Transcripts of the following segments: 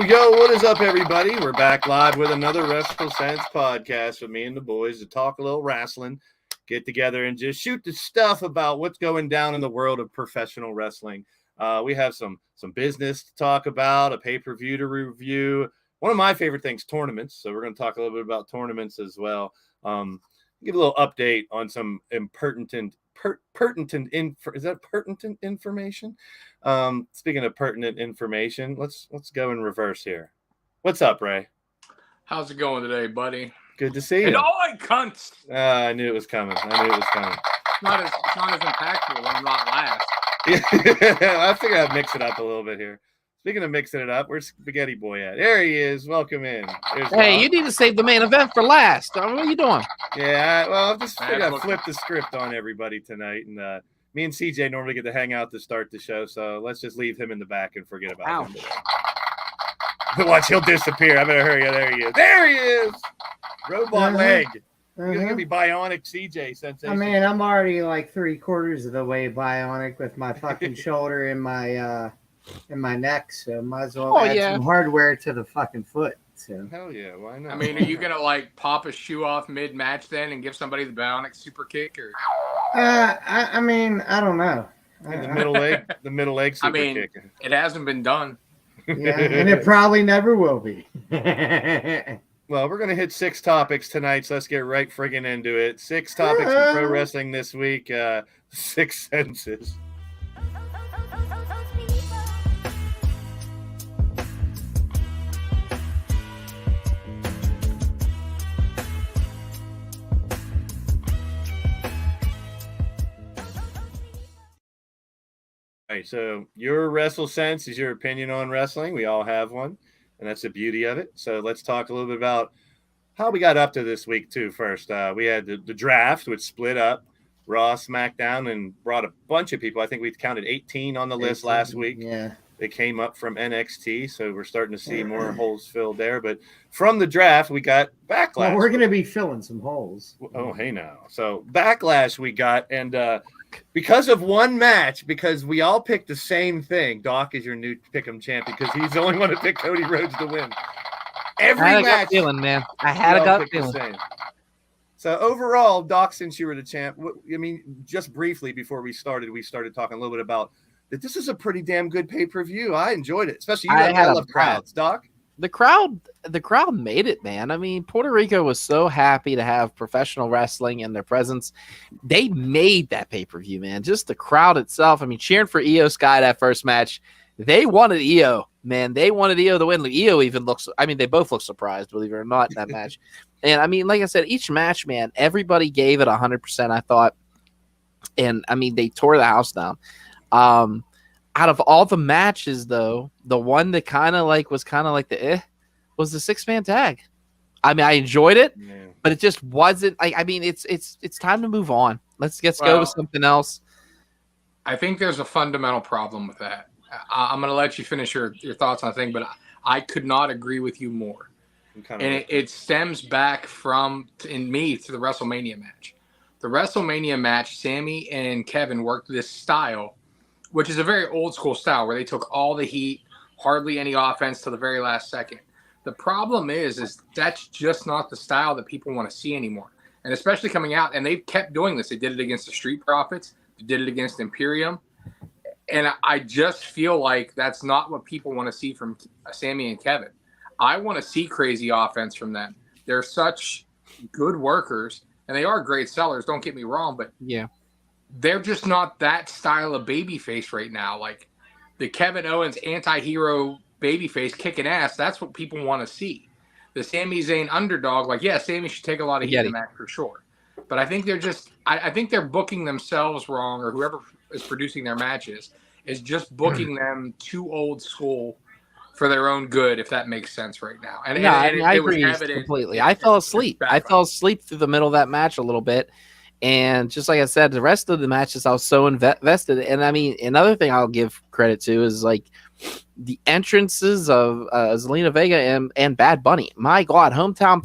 Yo, what is up, everybody? We're back live with another WrestleSense podcast with me and the boys to talk a little wrestling, get together and just shoot the stuff about what's going down in the world of professional wrestling. We have some business to talk about, a pay-per-view to review. One of my favorite things, tournaments. So we're going to talk a little bit about tournaments as well. Give a little update on some pertinent information? Speaking of pertinent information, let's go in reverse here. What's up, Ray? How's it going today, buddy? Good to see you. And all I cunts. I knew it was coming. It's not as impactful when I'm not last. I figured I'd mix it up a little bit here. Speaking of mixing it up, where's Spaghetti Boy at? There he is. Welcome in. Hey, you need to save the main event for last. What are you doing? Yeah, well, I've just figured I'd flip the script on everybody tonight. And me and CJ normally get to hang out to start the show, so let's just leave him in the back and forget about him today. Watch, he'll disappear. I better hurry. There he is. There he is. Robot leg. You're going to be bionic CJ sensation. I mean, I'm already like 3/4 of the way bionic with my fucking shoulder and my neck, so might as well add some hardware to the fucking foot. So. Hell yeah, why not? I mean, are you gonna like pop a shoe off mid-match then and give somebody the bionic super kick, or? I mean, I don't know. The middle leg super kick. It hasn't been done. Yeah, and it probably never will be. Well, we're gonna hit 6 topics tonight, so let's get right friggin' into it. 6 topics in pro wrestling this week. 6 senses. All right, so your WrestleSense is your opinion on wrestling. We all have one, and that's the beauty of it. So let's talk a little bit about how we got up to this week, too, first. We had the draft, which split up Raw, Smackdown, and brought a bunch of people. I think we counted 18 on the list last week. Yeah. They came up from NXT, so we're starting to see more holes filled there. But from the draft, we got Backlash. Well, we're going to be filling some holes. Oh, hey now. So Backlash we got, and because of one match, because we all picked the same thing, Doc is your new pick'em champion because he's the only one to pick Cody Rhodes to win. Every I had match, a gut feeling, man. I had a gut feeling. So overall, Doc, since you were the champ, I mean, just briefly before we started talking a little bit about that. This is a pretty damn good pay-per-view. I enjoyed it, especially you. I love crowds, Doc. The crowd made it, man. I mean, Puerto Rico was so happy to have professional wrestling in their presence. They made that pay-per-view, man. Just the crowd itself. I mean, cheering for Io Sky that first match. They wanted Io, man. They wanted Io to win. Io even looks, I mean, they both look surprised, believe it or not, in that match. And I mean, like I said, each match, man, everybody gave it 100%, I thought. And I mean, they tore the house down. Out of all the matches, though, the one that was the was the 6-man tag. I mean, I enjoyed it, but it just wasn't. I mean, it's time to move on. Let's go with something else. I think there's a fundamental problem with that. I'm going to let you finish your thoughts on the thing, but I could not agree with you more. And it stems back from, in me, to the WrestleMania match. The WrestleMania match, Sammy and Kevin worked this style, which is a very old school style where they took all the heat, hardly any offense till the very last second. The problem is that's just not the style that people want to see anymore. And especially coming out, and they've kept doing this. They did it against the Street Profits. They did it against Imperium. And I just feel like that's not what people want to see from Sammy and Kevin. I want to see crazy offense from them. They're such good workers, and they are great sellers, don't get me wrong, but they're just not that style of babyface right now. Like the Kevin Owens anti-hero babyface kicking ass, that's what people want to see. The Sami Zayn underdog, like, yeah, Sami should take a lot of heat in the match for sure. But I think they're just – I think they're booking themselves wrong, or whoever is producing their matches is just booking them too old school for their own good, if that makes sense right now. I agree completely. I fell asleep. I fell asleep through the middle of that match a little bit. And just like I said, the rest of the matches I was so invested. And I mean, another thing I'll give credit to is like the entrances of Zelina Vega and Bad Bunny. My God, hometown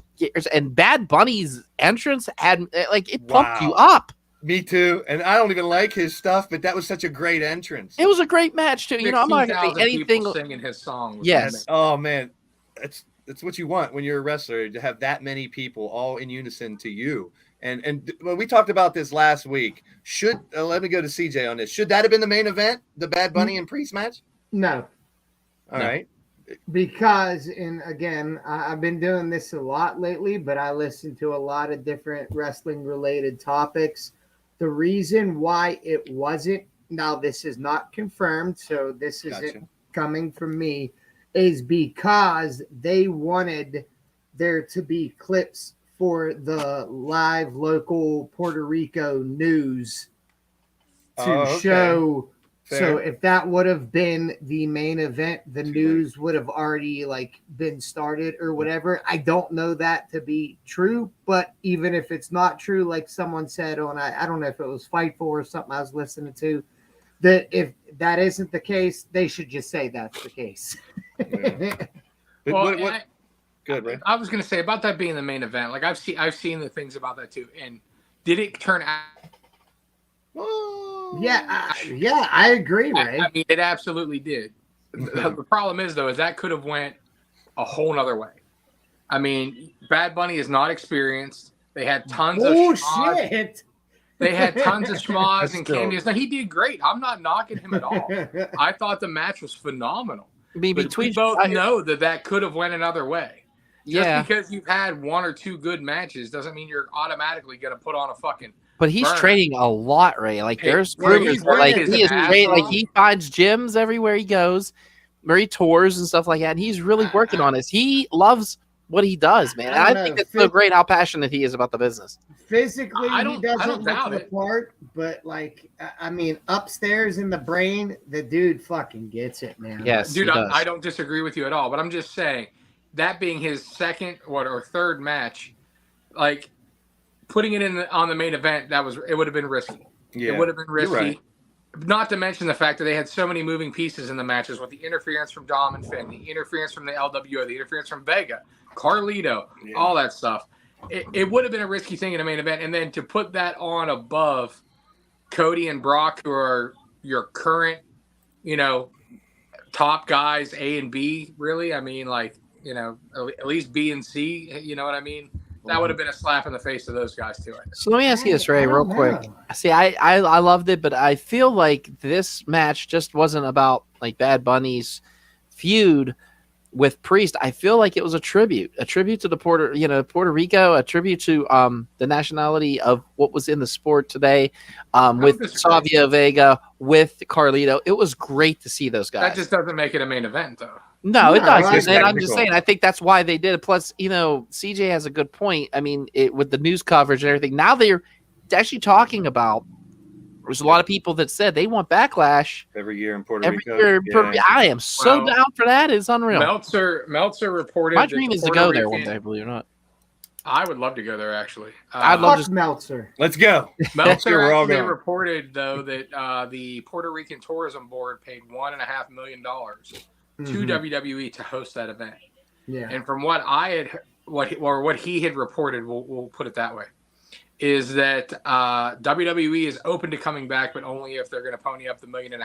and Bad Bunny's entrance had like it pumped you up. Me too. And I don't even like his stuff, but that was such a great entrance. It was a great match too. You know, I'm not gonna say anything. Singing his song. Yes. Oh man, that's what you want when you're a wrestler, to have that many people all in unison to you. And when we talked about this last week, should let me go to CJ on this. Should that have been the main event, the Bad Bunny and Priest match? No. All right. Because, and again, I've been doing this a lot lately, but I listen to a lot of different wrestling related topics. The reason why it wasn't, now this is not confirmed, so this isn't coming from me, is because they wanted there to be clips for the live local Puerto Rico news to show. Fair. So if that would have been the main event, the news would have already like been started or whatever. I don't know that to be true, but even if it's not true, like someone said on, I don't know if it was Fightful or something I was listening to, that if that isn't the case, they should just say that's the case. Yeah. Well, good, right? I was going to say about that being the main event. Like I've seen the things about that too. And did it turn out? Yeah, I agree, Ray. I mean, it absolutely did. The problem is though, is that could have went a whole nother way. I mean, Bad Bunny is not experienced. They had tons of schmoz. They had tons of schmoz and cameos. Now he did great. I'm not knocking him at all. I thought the match was phenomenal. I mean, but we both know that could have went another way. Just because you've had one or two good matches doesn't mean you're automatically going to put on a fucking. But he's training a lot, Ray. Like there's rumors like he is training, like he finds gyms everywhere he goes, where he tours and stuff like that. And he's really working on this. He loves what he does, man. I think it's so great how passionate he is about the business. Physically, he doesn't look the part, but like, I mean, upstairs in the brain, the dude fucking gets it, man. Yes, dude, I don't disagree with you at all. But I'm just saying, that being his second or third match, like putting it on the main event, it would have been risky. Yeah, it would have been risky. Right. Not to mention the fact that they had so many moving pieces in the matches with the interference from Dom and Finn, the interference from the LWO, the interference from Vega, Carlito, all that stuff. It would have been a risky thing in a main event. And then to put that on above Cody and Brock, who are your current, top guys, A and B, really. I mean, like, at least B and C, you know what I mean? That would have been a slap in the face to those guys too. So let me ask you this, Ray, real quick. See, I loved it, but I feel like this match just wasn't about like Bad Bunny's feud with Priest. I feel like it was a tribute to the Puerto Rico, a tribute to the nationality of what was in the sport today, with Savio Vega, with Carlito. It was great to see those guys. That just doesn't make it a main event, though. No, it does. And I'm just saying, I think that's why they did it. Plus, CJ has a good point. I mean, with the news coverage and everything, now they're actually talking about. There's a lot of people that said they want Backlash every year in Puerto Rico. I am so down for that. It's unreal. Meltzer reported. My dream is to go there one day, believe it or not. I would love to go there, actually. I'd love to. Meltzer. Let's go. Meltzer actually reported, though, that the Puerto Rican Tourism Board paid $1.5 million to WWE to host that event. Yeah. And from what what he had reported, we'll put it that way, is that WWE is open to coming back, but only if they're going to pony up the $1.5 million,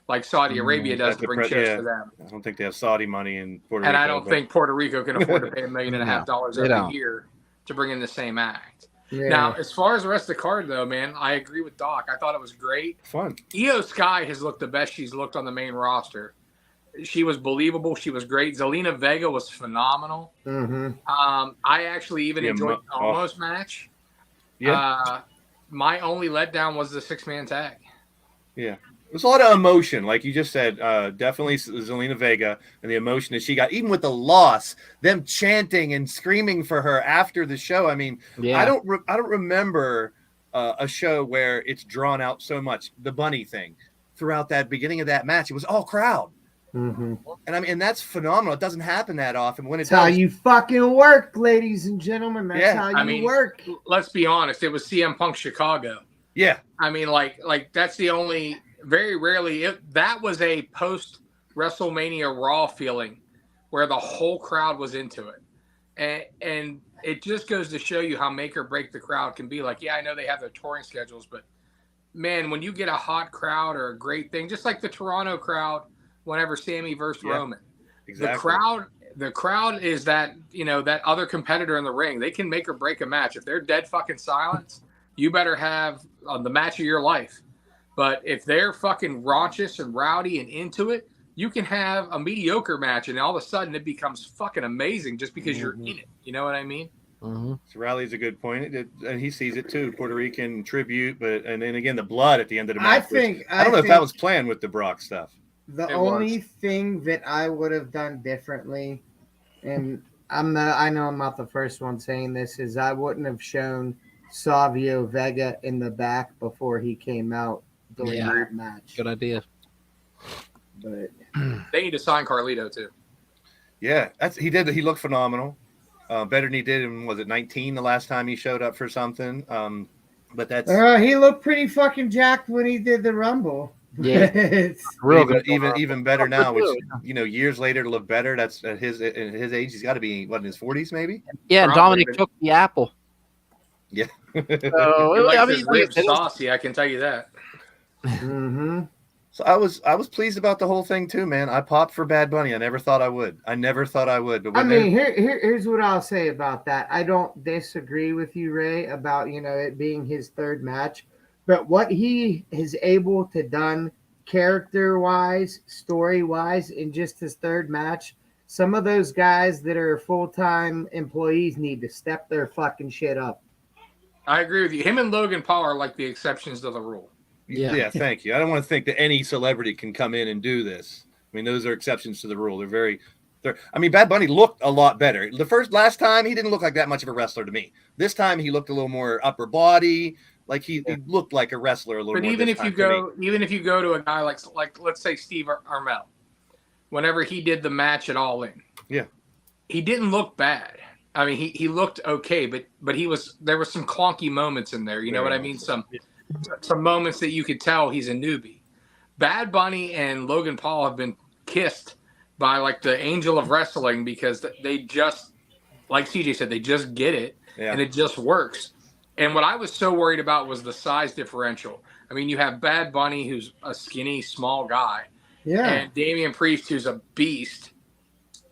like Saudi Arabia does to bring chairs to them. I don't think they have Saudi money in Puerto Rico. And I don't think Puerto Rico can afford to pay $1.5 million every year to bring in the same act. Yeah. Now, as far as the rest of the card, though, man, I agree with Doc. I thought it was great. Fun. Io Sky has looked the best she's looked on the main roster. She was believable. She was great. Zelina Vega was phenomenal. Mm-hmm. I actually even enjoyed the almost match. Yeah. My only letdown was the 6-man tag. Yeah. There's a lot of emotion, like you just said. Definitely Zelina Vega and the emotion that she got, even with the loss, them chanting and screaming for her after the show. I mean, I don't remember a show where it's drawn out so much. The bunny thing throughout that beginning of that match, it was all crowd. Mm-hmm. And I mean, and that's phenomenal. It doesn't happen that often. When it That's how does, you fucking work, ladies and gentlemen. That's how you work. Let's be honest. It was CM Punk Chicago. Yeah. I mean, like that's the only. Very rarely, that was a post WrestleMania Raw feeling, where the whole crowd was into it, and it just goes to show you how make or break the crowd can be. Like, yeah, I know they have their touring schedules, but man, when you get a hot crowd or a great thing, just like the Toronto crowd, whenever Sammy versus Roman, exactly. the crowd is that, you know, that other competitor in the ring. They can make or break a match. If they're dead fucking silence, you better have the match of your life. But if they're fucking raunchous and rowdy and into it, you can have a mediocre match, and all of a sudden it becomes fucking amazing just because you're in it. You know what I mean? Mm-hmm. So Riley's a good point, and he sees it too. Puerto Rican tribute, and then again the blood at the end of the match. I don't know if that was planned with the Brock stuff. The only thing that I would have done differently, and I know I'm not the first one saying this, is I wouldn't have shown Savio Vega in the back before he came out during that match. Good idea. But they need to sign Carlito too. Yeah, he did. He looked phenomenal. Better than he did in, was it 19 the last time he showed up for something? But that's he looked pretty fucking jacked when he did the Rumble. Yeah, even better now. Which, you know, years later to look better. That's at his age. He's got to be in his 40s maybe. Yeah, Dominic took the apple. Yeah. So, I mean, lips saucy. I can tell you that. Mm-hmm. So I was pleased about the whole thing too, man. I popped for Bad Bunny. I never thought I would. But I mean, here's what I'll say about that. I don't disagree with you, Ray, about, you know, it being his third match, but what he is able to done character-wise, story-wise, in just his third match, some of those guys that are full-time employees need to step their fucking shit up. I agree with you. Him and Logan Paul are like the exceptions to the rule. Yeah, thank you. I don't want to think that any celebrity can come in and do this. I mean, those are exceptions to the rule. I mean, Bad Bunny looked a lot better. Last time, he didn't look like that much of a wrestler to me. This time, he looked a little more upper body. Like he looked like a wrestler a little more. But even if you go to a guy like let's say Steve Armel, whenever he did the match at All In, he didn't look bad. I mean, he looked okay, but there were some clunky moments in there. You know what I mean? Some moments that you could tell he's a newbie. Bad Bunny and Logan Paul have been kissed by like the angel of wrestling because they just, like CJ said, they just get it and it just works. And what I was so worried about was the size differential. I mean, you have Bad Bunny, who's a skinny, small guy, and Damian Priest, who's a beast.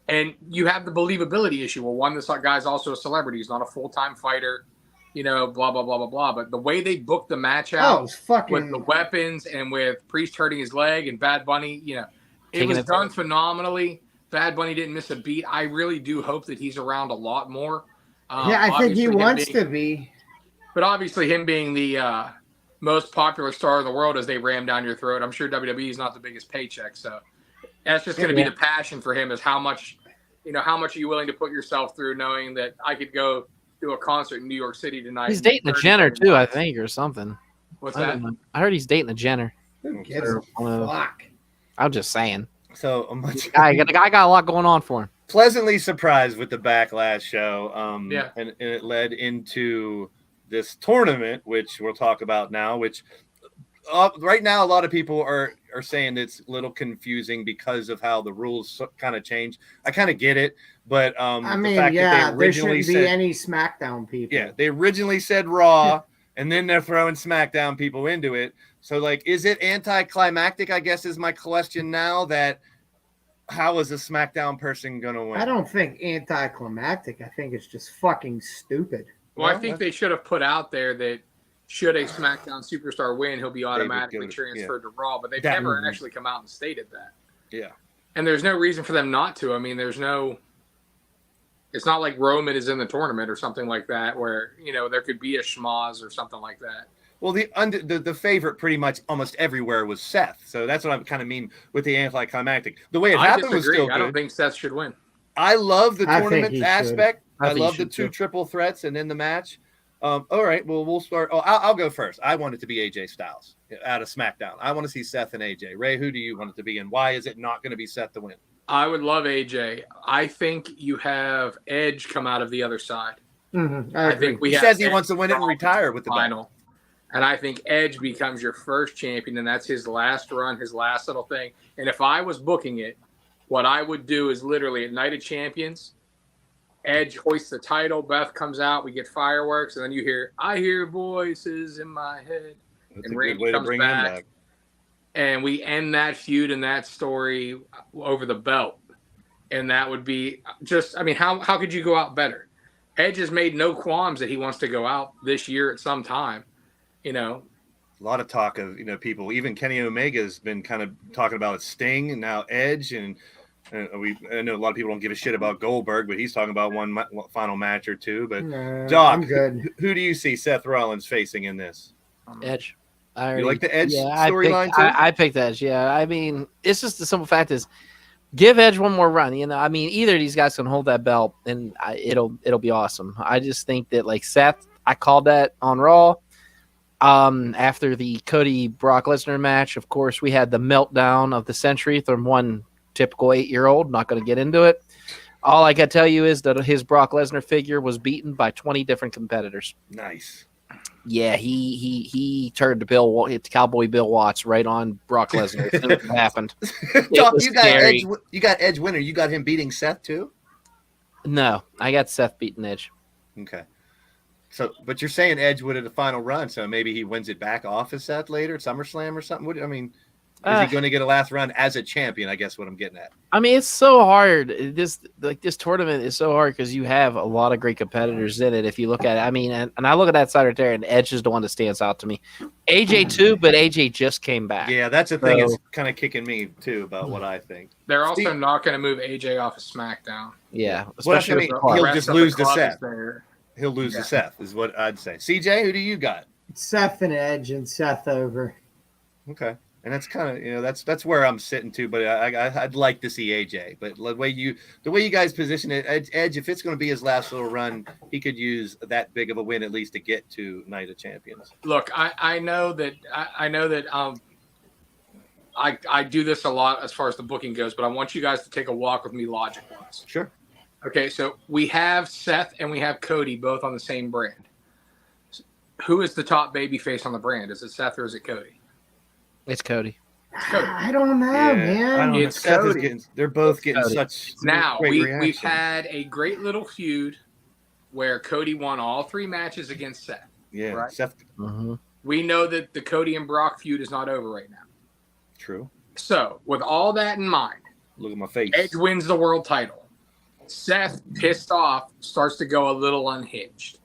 And you have the believability issue. Well, one, this guy's also a celebrity. He's not a full-time fighter. You know, blah, blah, blah, blah, blah. But the way they booked the match out with the weapons and with Priest hurting his leg and Bad Bunny, you know, it was done phenomenally. Bad Bunny didn't miss a beat. I really do hope that he's around a lot more. I think he wants to be. But obviously him being the most popular star in the world as they ram down your throat, I'm sure WWE is not the biggest paycheck. So that's just going to be the passion for him is how much are you willing to put yourself through knowing that I could go do a concert in New York City tonight. He's dating a Jenner too, I think, or something. What's that? I heard he's dating a Jenner. Who gives a fuck? I'm just saying. So the guy got a lot going on for him. Pleasantly surprised with the Backlash show. And it led into this tournament, which we'll talk about now, which right now a lot of people are saying it's a little confusing because of how the rules kind of change. I kind of get it, but I mean, there shouldn't be any SmackDown people. Yeah, they originally said Raw, and then they're throwing SmackDown people into it. So, like, is it anticlimactic, I guess, is my question now, that how is a SmackDown person going to win? I don't think anticlimactic. I think it's just fucking stupid. Well, I think they should have put out there that should a SmackDown superstar win, he'll be automatically transferred to Raw. But they've never actually come out and stated that. Yeah. And there's no reason for them not to. I mean, it's not like Roman is in the tournament or something like that where, you know, there could be a schmoz or something like that. Well, the favorite pretty much almost everywhere was Seth. So that's what I kind of mean with the anticlimactic. The way it happened was still good. I don't think Seth should win. I love the tournament aspect. I love the two triple threats and in the match. All right. Well, we'll start. Oh, I'll go first. I want it to be AJ Styles out of SmackDown. I want to see Seth and AJ. Ray, who do you want it to be, and why is it not going to be Seth to win? I would love AJ. I think you have Edge come out of the other side. I think he says he wants to win it and retire with the final. And I think Edge becomes your first champion, and that's his last run, his last little thing. And if I was booking it, what I would do is literally at Night of Champions, Edge hoists the title, Beth comes out, we get fireworks, and then you hear, I hear voices in my head. That's and a Randy good way to comes bring back, him back. and we end that feud and that story over the belt. And that would be just, I mean, how could you go out better? Edge has made no qualms that he wants to go out this year at some time. You know, a lot of talk of, people, even Kenny Omega has been kind of talking about Sting and now Edge. And I know a lot of people don't give a shit about Goldberg, but he's talking about one final match or two. But Doc, I'm good. Who do you see Seth Rollins facing in this? Edge. You like the Edge storyline too? I picked Edge. Yeah. I mean, it's just the simple fact is, give Edge one more run. I mean, either of these guys can hold that belt, and it'll be awesome. I just think that, like Seth, I called that on Raw. After the Cody Brock Lesnar match, of course, we had the meltdown of the century from one typical 8-year-old. Not going to get into it. All I can tell you is that his Brock Lesnar figure was beaten by 20 different competitors. Nice. Yeah, he turned to Cowboy Bill Watts right on Brock Lesnar. It happened. Doc, you got Edge winner. You got him beating Seth too? No, I got Seth beating Edge. Okay. So, but you're saying Edge would have the final run, so maybe he wins it back off of Seth later at SummerSlam or something. Is he going to get a last run as a champion? I guess what I'm getting at. I mean, it's so hard. This tournament is so hard because you have a lot of great competitors in it. If you look at it, I mean, and I look at that side right there, and Edge is the one that stands out to me. AJ too, but AJ just came back. Yeah, that's the thing. It's kind of kicking me too about what I think. They're also not going to move AJ off of SmackDown. Yeah, especially he'll just lose to Seth. He'll lose to Seth, is what I'd say. CJ, who do you got? Seth and Edge, and Seth over. Okay. And that's kind of, that's where I'm sitting too. But I'd like to see AJ. But the way you guys position it, Edge, if it's going to be his last little run, he could use that big of a win at least to get to Night of Champions. Look, I know that I do this a lot as far as the booking goes, but I want you guys to take a walk with me logic-wise. Sure. Okay, so we have Seth and we have Cody both on the same brand. Who is the top babyface on the brand? Is it Seth or is it Cody? It's Cody. I don't know, man. It's Cody. They're both getting such now great we've had a great little feud where Cody won all 3 matches against Seth. Yeah, right? Seth. Mm-hmm. We know that the Cody and Brock feud is not over right now. True. So with all that in mind, look at my face. Edge wins the world title. Seth, pissed off, starts to go a little unhinged.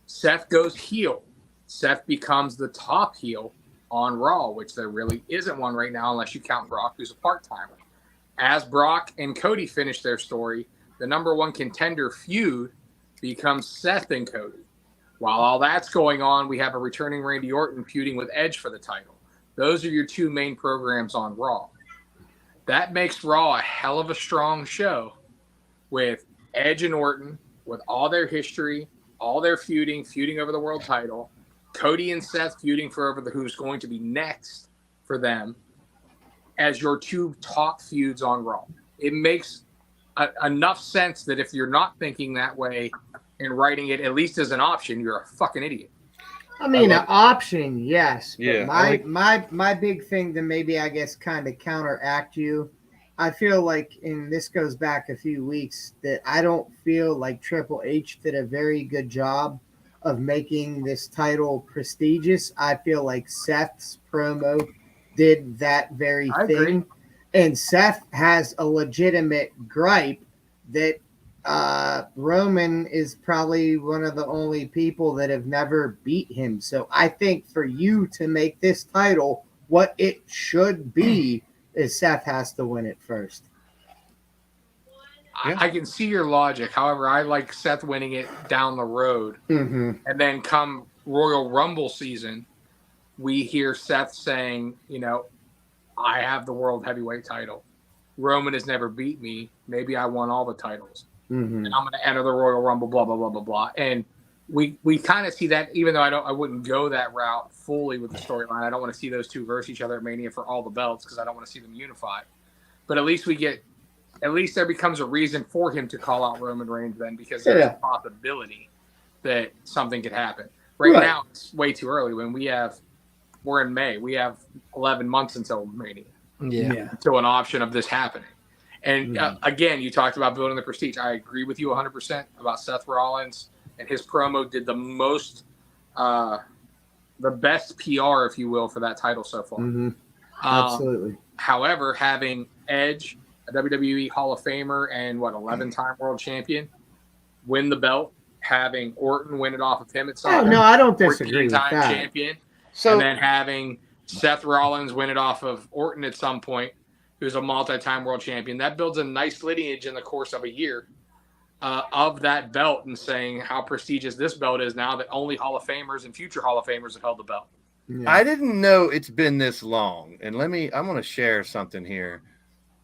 Seth goes heel. Seth becomes the top heel on Raw, which there really isn't one right now unless you count Brock, who's a part-timer. As Brock and Cody finish their story, the number 1 contender feud becomes Seth and Cody. While all that's going on, we have a returning Randy Orton feuding with Edge for the title. Those are your 2 main programs on Raw. That makes Raw a hell of a strong show with Edge and Orton, with all their history, all their feuding over the world title, Cody and Seth feuding for over who's going to be next for them as your 2 top feuds on Raw. It makes enough sense that if you're not thinking that way and writing it at least as an option, you're a fucking idiot. I mean, an option, yes. Yeah. My big thing to maybe, I guess, kind of counteract you, I feel like, and this goes back a few weeks, that I don't feel like Triple H did a very good job of making this title prestigious. I feel like Seth's promo did that very thing. Agree. And Seth has a legitimate gripe that Roman is probably one of the only people that have never beat him. So I think for you to make this title what it should be is Seth has to win it first. I can see your logic. However, I like Seth winning it down the road. Mm-hmm. And then come Royal Rumble season, we hear Seth saying, I have the world heavyweight title. Roman has never beat me. Maybe I won all the titles. Mm-hmm. And I'm going to enter the Royal Rumble, blah, blah, blah, blah, blah. And we kind of see that, even though I wouldn't go that route fully with the storyline. I don't want to see those two versus each other at Mania for all the belts because I don't want to see them unified. But at least there becomes a reason for him to call out Roman Reigns then, because there's a possibility that something could happen. Right now, it's way too early. We're in May. We have 11 months until Mania. Yeah. Until an option of this happening. And again, you talked about building the prestige. I agree with you 100% about Seth Rollins, and his promo did the most, the best PR, if you will, for that title so far. Mm-hmm. Absolutely. However, having Edge, a WWE Hall of Famer and 11-time world champion, win the belt, having Orton win it off of him at some point. No, I don't disagree with that. Champion, and then having Seth Rollins win it off of Orton at some point, who's a multi-time world champion. That builds a nice lineage in the course of a year of that belt, and saying how prestigious this belt is now that only Hall of Famers and future Hall of Famers have held the belt. Yeah. I didn't know it's been this long. And I'm going to share something here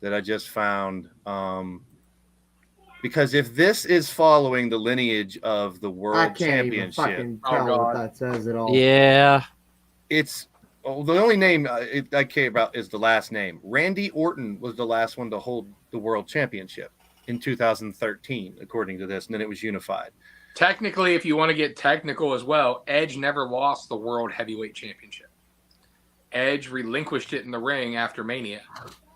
that I just found. Because if this is following the lineage of the World Championship, I can't even fucking tell what that says at all. Yeah. It's the only name I care about is the last name. Randy Orton was the last one to hold the World Championship in 2013, according to this, and then it was unified. Technically, if you want to get technical as well, Edge never lost the World Heavyweight Championship. Edge relinquished it in the ring after Mania.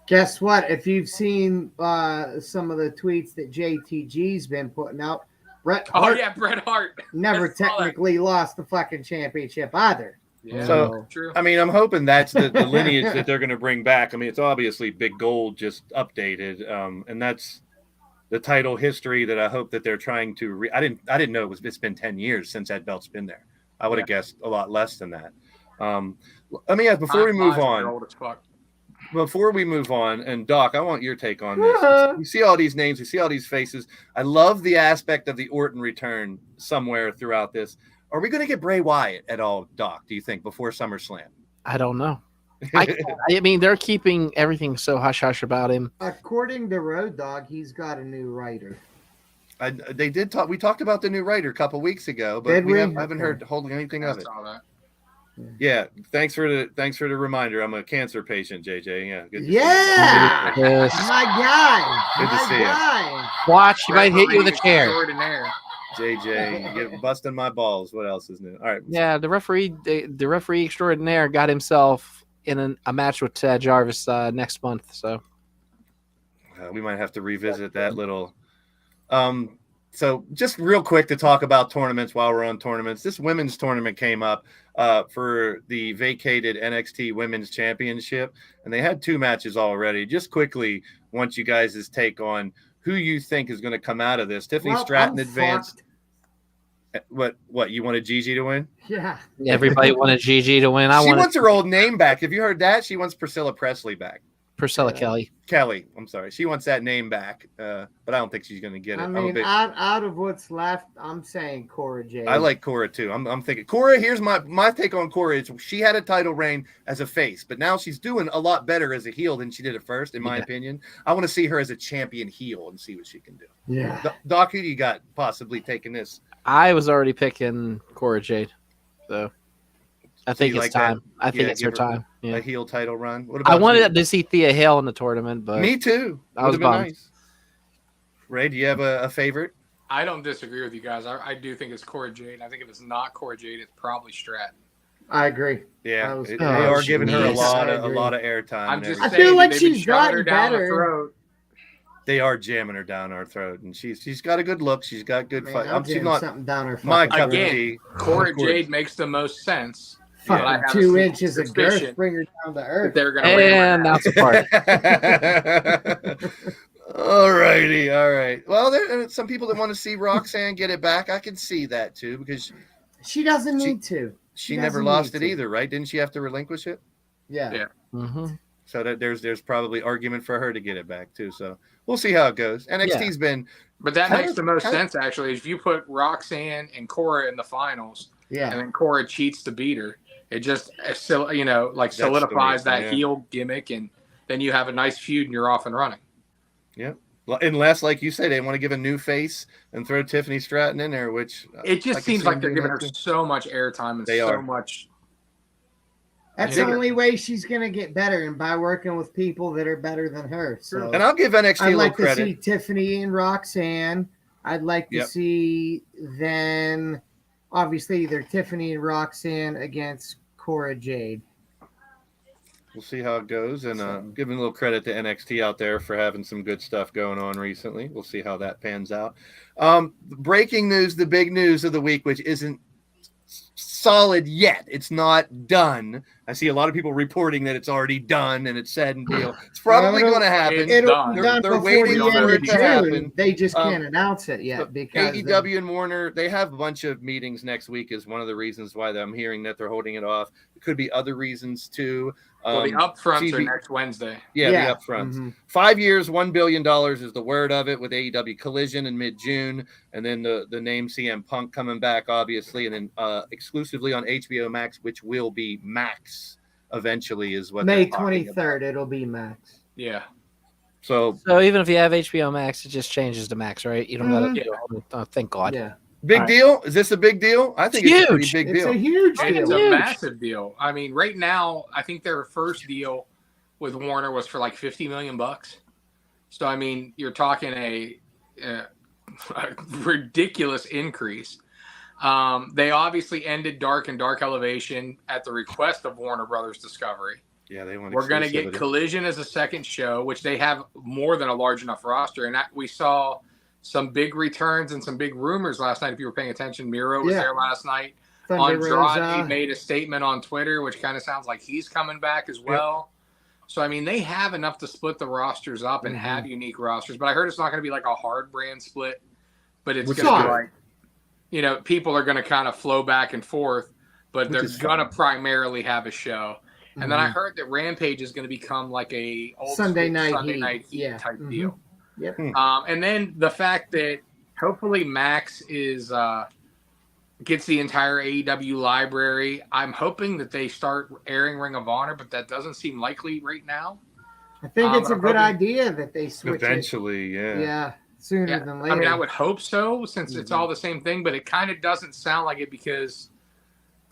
Guess what? If you've seen some of the tweets that JTG's been putting out, Bret Hart never technically lost the fucking championship either. Yeah, so true. I mean, I'm hoping that's the lineage that they're going to bring back. I mean, it's obviously Big Gold just updated, and that's the title history that I hope that they're trying to. I didn't know it's been 10 years since that belt's been there. I would have guessed a lot less than that. Let me ask before we move on. Before we move on, and Doc, I want your take on this. You see all these names, you see all these faces. I love the aspect of the Orton return somewhere throughout this. Are we going to get Bray Wyatt at all, Doc, do you think, before SummerSlam? I don't know. I mean, they're keeping everything so hush-hush about him. According to Road Dogg, he's got a new writer. They did talk. We talked about the new writer a couple weeks ago, but I haven't heard holding anything of it. Yeah, thanks for the reminder. I'm a cancer patient, JJ. Yeah, good to see you. Yes. My guy. Good to see you. Watch, he might hit you with a chair. JJ, you're busting my balls. What else is new? All right. Yeah, the referee extraordinaire got himself in a match with Ted Jarvis next month. So we might have to revisit that little. So just real quick to talk about tournaments while we're on tournaments. This women's tournament came up for the vacated NXT Women's Championship, and they had 2 matches already. Just quickly, want you guys' take on who you think is going to come out of this. Tiffany Stratton advanced. What you wanted Gigi to win? Yeah. Everybody wanted Gigi to win. She wants her old name back. Have you heard that? She wants Priscilla Presley back. Priscilla Kelly. I'm sorry. She wants that name back, but I don't think she's going to get it. I mean, out of what's left, I'm saying Cora Jade. I like Cora too. I'm thinking Cora. Here's my take on Cora is she had a title reign as a face, but now she's doing a lot better as a heel than she did at first, in my opinion. I want to see her as a champion heel and see what she can do. Yeah. Doc, who do you got possibly taking this? I was already picking Cora Jade, so I think it's time. I think it's her time. A heel title run. What about I wanted to see Thea Hale in the tournament, but me too. I was bummed. Nice. Ray, do you have a favorite? I don't disagree with you guys. I do think it's Cora Jade. I think if it's not Cora Jade, it's probably Stratton. I agree. Yeah, they are giving her a lot of airtime. I feel like she's gotten better. They are jamming her down our throat, and she's got a good look. She's got good fight. She's not something down her. My cup of tea. Cora Jade makes the most sense. But I have 2 inches of girth, bring her down to earth. They're going and that's a part. All righty, all right. Well, there are some people that want to see Roxanne get it back. I can see that too because she doesn't need to. She never lost it either, right? Didn't she have to relinquish it? Yeah. Mm-hmm. So that there's probably argument for her to get it back too. So we'll see how it goes. NXT's been, but that makes the most sense actually. If you put Roxanne and Cora in the finals, and then Cora cheats to beat her, it just solidifies that heel gimmick, and then you have a nice feud and you're off and running. Yep. Unless, like you say, they want to give a new face and throw Tiffany Stratton in there, which it just seems like they're giving her so much airtime and so much. That's the only way she's going to get better, and by working with people that are better than her. So, and I'll give NXT I'd a like little to credit. see Tiffany and Roxanne. I'd like to see then, obviously, either Tiffany and Roxanne against Cora Jade. We'll see how it goes, and giving a little credit to NXT out there for having some good stuff going on recently. We'll see how that pans out. Breaking news, the big news of the week, which isn't solid yet. It's not done. I see a lot of people reporting that it's already done and it's said and deal. It's probably going to happen. It'll be done they're before waiting the for end it of to June. happen. They just can't announce it yet because AEW and Warner, they have a bunch of meetings next week is one of the reasons why I'm hearing that they're holding it off. It could be other reasons too. Well, the upfronts are next Wednesday. Yeah, the upfronts. Mm-hmm. 5 years, $1 billion is the word of it with AEW Collision in mid-June. And then the name CM Punk coming back, obviously. And then exclusively on HBO Max, which will be Max eventually is what May 23rd, it'll be Max. Yeah. So even if you have HBO Max, it just changes to Max, right? You don't got to. Oh, thank God. Yeah. Big deal? Is this a big deal? I think it's a pretty big deal. It's a huge deal. It's a massive deal. I mean, right now, I think their first deal with Warner was for like $50 million. So, I mean, you're talking a ridiculous increase. They obviously ended Dark and Dark Elevation at the request of Warner Brothers Discovery. Yeah, they want. We're going to get Collision as a second show, which they have more than a large enough roster. And we saw some big returns and some big rumors last night. If you were paying attention, Miro was there last night. Andrade made a statement on Twitter, which kind of sounds like he's coming back as well. Yep. So, I mean, they have enough to split the rosters up and have unique rosters. But I heard it's not going to be like a hard brand split, but it's going to be like, you know, people are going to kind of flow back and forth, but they're going to primarily have a show. And then I heard that Rampage is going to become like a old Sunday night heat type deal. Yep. And then the fact that hopefully Max is gets the entire AEW library. I'm hoping that they start airing Ring of Honor, but that doesn't seem likely right now. I think it's a good idea that they switch eventually. Yeah, sooner than later. I mean, I would hope so, since it's all the same thing. But it kind of doesn't sound like it because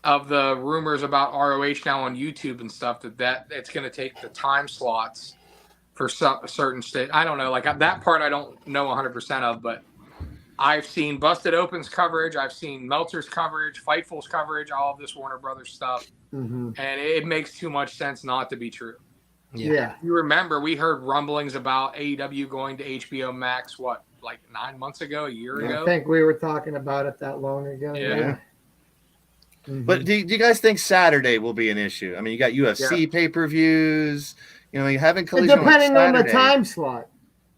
of the rumors about ROH now on YouTube and stuff. That it's going to take the time slots for some certain state. I don't know. Like that part, I don't know 100% of, but I've seen Busted Open's coverage. I've seen Meltzer's coverage, Fightful's coverage, all of this Warner Brothers stuff. And it makes too much sense not to be true. Yeah. You remember we heard rumblings about AEW going to HBO Max, like 9 months ago, a year ago? I think we were talking about it that long ago. Yeah. But do you guys think Saturday will be an issue? I mean, you got UFC pay-per-views. You know, you haven't Collision depending on the time slot.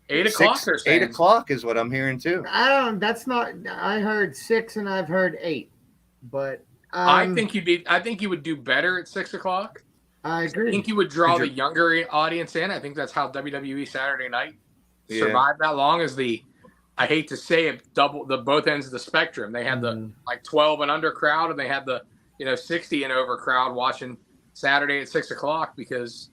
8 o'clock. 8 o'clock is what I'm hearing too. I heard 6 and I've heard 8, but I think you would do better at 6 o'clock. I agree. I think you would draw the younger audience in. I think that's how WWE Saturday Night survived that long. I hate to say it, double the both ends of the spectrum. They had the like 12 and under crowd, and they had the 60 and over crowd watching Saturday at 6 o'clock because.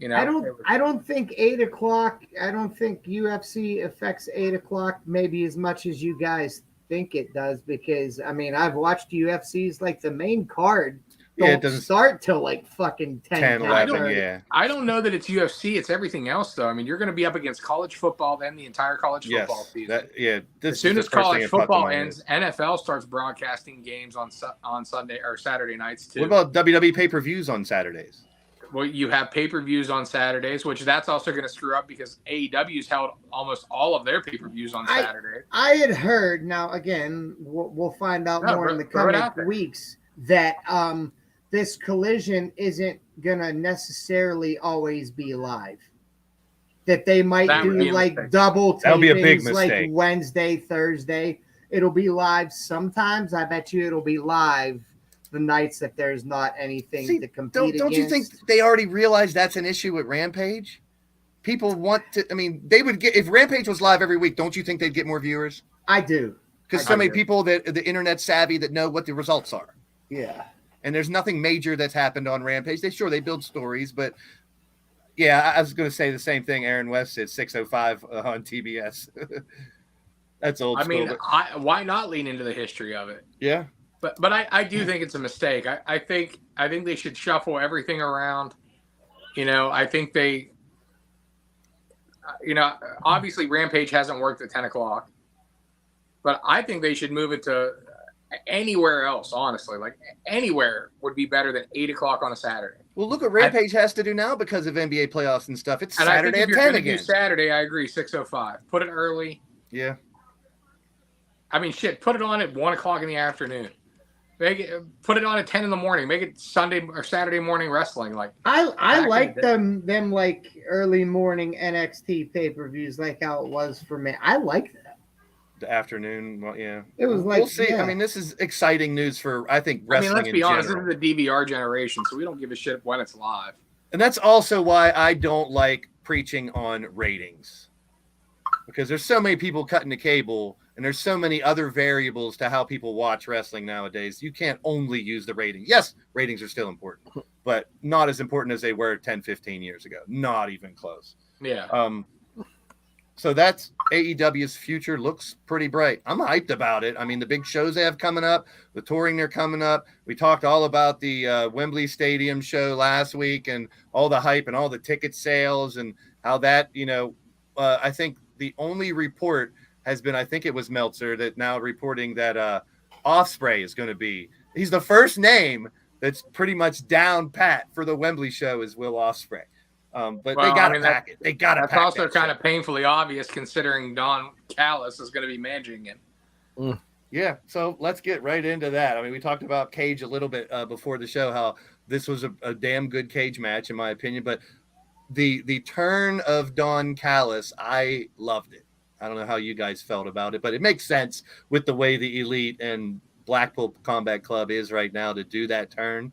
I don't think 8 o'clock. I don't think UFC affects 8 o'clock maybe as much as you guys think it does, because I mean I've watched UFC's like the main card don't start till like fucking 10 11. I don't know that it's UFC. It's everything else though. I mean, you're going to be up against college football, then the entire college football season. As soon as college football ends, NFL starts broadcasting games on Sunday or Saturday nights too. What about WWE pay-per-views on Saturdays? Well, you have pay-per-views on Saturdays, which that's also going to screw up because AEW's held almost all of their pay-per-views on Saturday. I had heard, now again, we'll find out more in the coming weeks, that this Collision isn't going to necessarily always be live. That they might do like double tapings like Wednesday, Thursday. It'll be live sometimes. I bet you it'll be live the nights that there's not anything to compete against. Don't you think they already realized that's an issue with Rampage? People want to, I mean, they would get, if Rampage was live every week, don't you think they'd get more viewers? I do. Because so many people that the internet savvy that know what the results are. Yeah. And there's nothing major that's happened on Rampage. They build stories, but Yeah, I was going to say the same thing. Aaron West said 6:05 on TBS. That's old school. I mean, why not lean into the history of it? Yeah. But I do think it's a mistake. I think they should shuffle everything around. I think they, obviously Rampage hasn't worked at 10 o'clock, but I think they should move it to anywhere else. Honestly, like anywhere would be better than 8 o'clock on a Saturday. Well, look what Rampage has to do now because of NBA playoffs and stuff. It's and Saturday I think if at you're 10 again. Do Saturday, I agree. 6:05. Put it early. Yeah. I mean, shit. Put it on at 1 o'clock in the afternoon. Put it on at 10 in the morning. Make it Sunday or Saturday morning wrestling. Like I like them like early morning NXT pay-per-views, like how it was for me. I like that. The afternoon, well, yeah. It was like we'll see. Yeah. I mean, this is exciting news for I think wrestling. Let's be honest. General. This is the DVR generation, so we don't give a shit when it's live. And that's also why I don't like preaching on ratings, because there's so many people cutting the cable. And there's so many other variables to how people watch wrestling nowadays. You can't only use the rating. Yes, ratings are still important, but not as important as they were 10, 15 years ago. Not even close. Yeah. So that's AEW's future looks pretty bright. I'm hyped about it. I mean, the big shows they have coming up, the touring they're coming up. We talked all about the Wembley Stadium show last week and all the hype and all the ticket sales and how that, I think the only report has been, I think it was Meltzer that now reporting that Ospreay is going to be. He's the first name that's pretty much down pat for the Wembley show is Will Ospreay. But they got to pack it. They got to pack it. That's also kind of painfully obvious considering Don Callis is going to be managing him. Yeah, so let's get right into that. I mean, we talked about Cage a little bit before the show, how this was a damn good Cage match, in my opinion. But the turn of Don Callis, I loved it. I don't know how you guys felt about it, but it makes sense with the way the Elite and Blackpool Combat Club is right now to do that turn.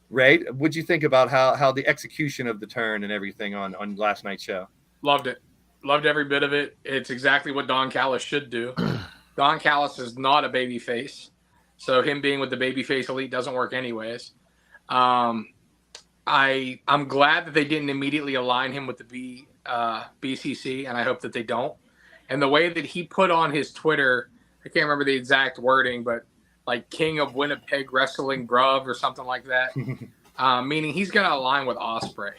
Ray, what'd you think about how the execution of the turn and everything on last night's show? Loved it. Loved every bit of it. It's exactly what Don Callis should do. Don Callis is not a babyface, so him being with the babyface Elite doesn't work anyways. I'm glad that they didn't immediately align him with the BCC, and I hope that they don't. And the way that he put on his Twitter, I can't remember the exact wording, but like King of Winnipeg Wrestling Bruv or something like that, meaning he's going to align with Ospreay,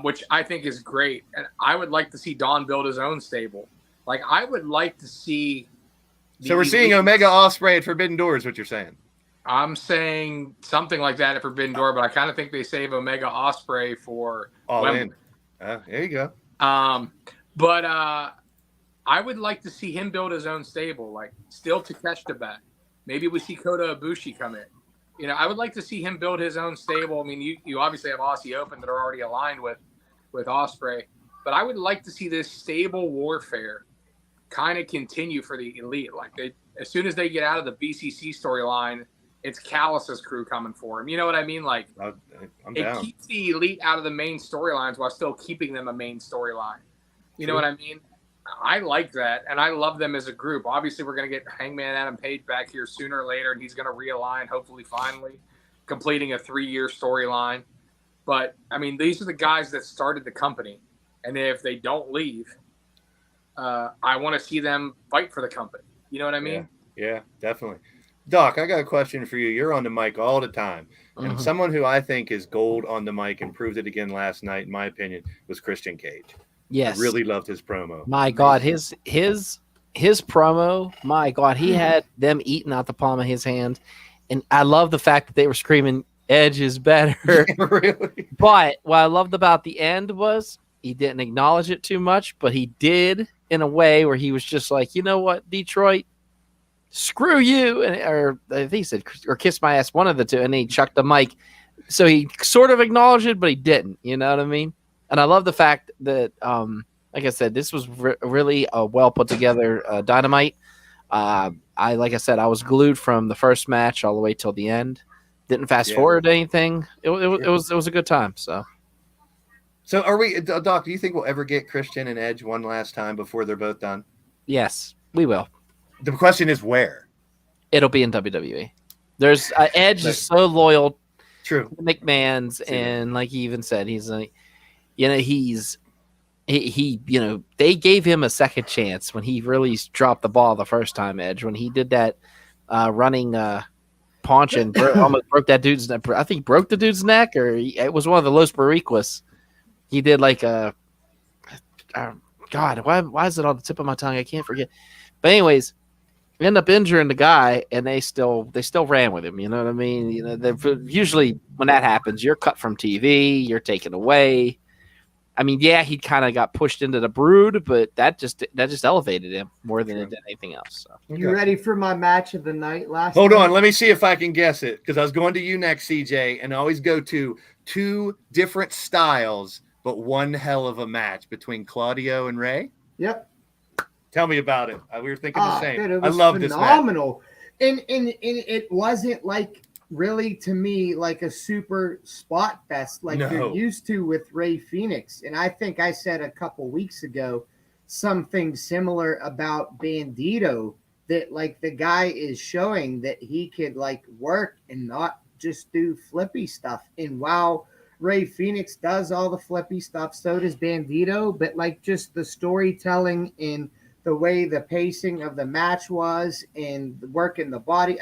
which I think is great. And I would like to see Don build his own stable. Like, I would like to see. So we're seeing Omega Ospreay at Forbidden Door is what you're saying. I'm saying something like that at Forbidden Door, but I kind of think they save Omega Ospreay for Wembley. There you go. But I would like to see him build his own stable, like still Takeshita back. Maybe we see Kota Ibushi come in. I would like to see him build his own stable. I mean, you obviously have Aussie Open that are already aligned with Ospreay, but I would like to see this stable warfare kind of continue for the Elite. Like as soon as they get out of the BCC storyline, it's Callis's crew coming for him. You know what I mean? Like it keeps the Elite out of the main storylines while still keeping them a main storyline. You know what I mean? I like that, and I love them as a group. Obviously, we're going to get Hangman Adam Page back here sooner or later, and he's going to realign, hopefully, finally, completing a 3-year storyline. But, I mean, these are the guys that started the company, and if they don't leave, I want to see them fight for the company. You know what I mean? Yeah, definitely. Doc, I got a question for you. You're on the mic all the time. And someone who I think is gold on the mic and proved it again last night, in my opinion, was Christian Cage. Yes. I really loved his promo. My God, his promo, my God, he had them eating out the palm of his hand. And I love the fact that they were screaming, Edge is better. Really? But what I loved about the end was he didn't acknowledge it too much, but he did in a way where he was just like, you know what, Detroit, screw you. Or I think he said, or kiss my ass, one of the two. And he chucked the mic. So he sort of acknowledged it, but he didn't. You know what I mean? And I love the fact that, like I said, this was really a well put together Dynamite. Like I said, I was glued from the first match all the way till the end. Didn't fast forward anything. It was a good time. So are we, Doc? Do you think we'll ever get Christian and Edge one last time before they're both done? Yes, we will. The question is where. It'll be in WWE. There's Edge is so loyal. True. To McMahon's, and like he even said, he's you know, he you know, they gave him a second chance when he really dropped the ball the first time, Edge, when he did that running paunch and almost broke that dude's neck. I think he broke the dude's neck, or it was one of the Los Barriquas. He did like a God, why is it on the tip of my tongue? I can't forget. But anyways, end up injuring the guy, and they still ran with him. You know what I mean? You know, usually when that happens, you're cut from TV, you're taken away. I mean, yeah, he kind of got pushed into the Brood, but that just elevated him more than it did anything else. So. You ready for my match of the night last Hold night? on, let me see if I can guess it, because I was going to you next, CJ, and I always go to two different styles, but one hell of a match between Claudio and Ray. Yep. Tell me about it. We were thinking the same. Dude, I love this match. Phenomenal. And it wasn't like really, to me, like a super spot fest like you're used to with Ray Phoenix. And I think I said a couple weeks ago something similar about Bandito, that like the guy is showing that he could like work and not just do flippy stuff. And while Ray Phoenix does all the flippy stuff, so does Bandito, but like just the storytelling and the way the pacing of the match was and working the body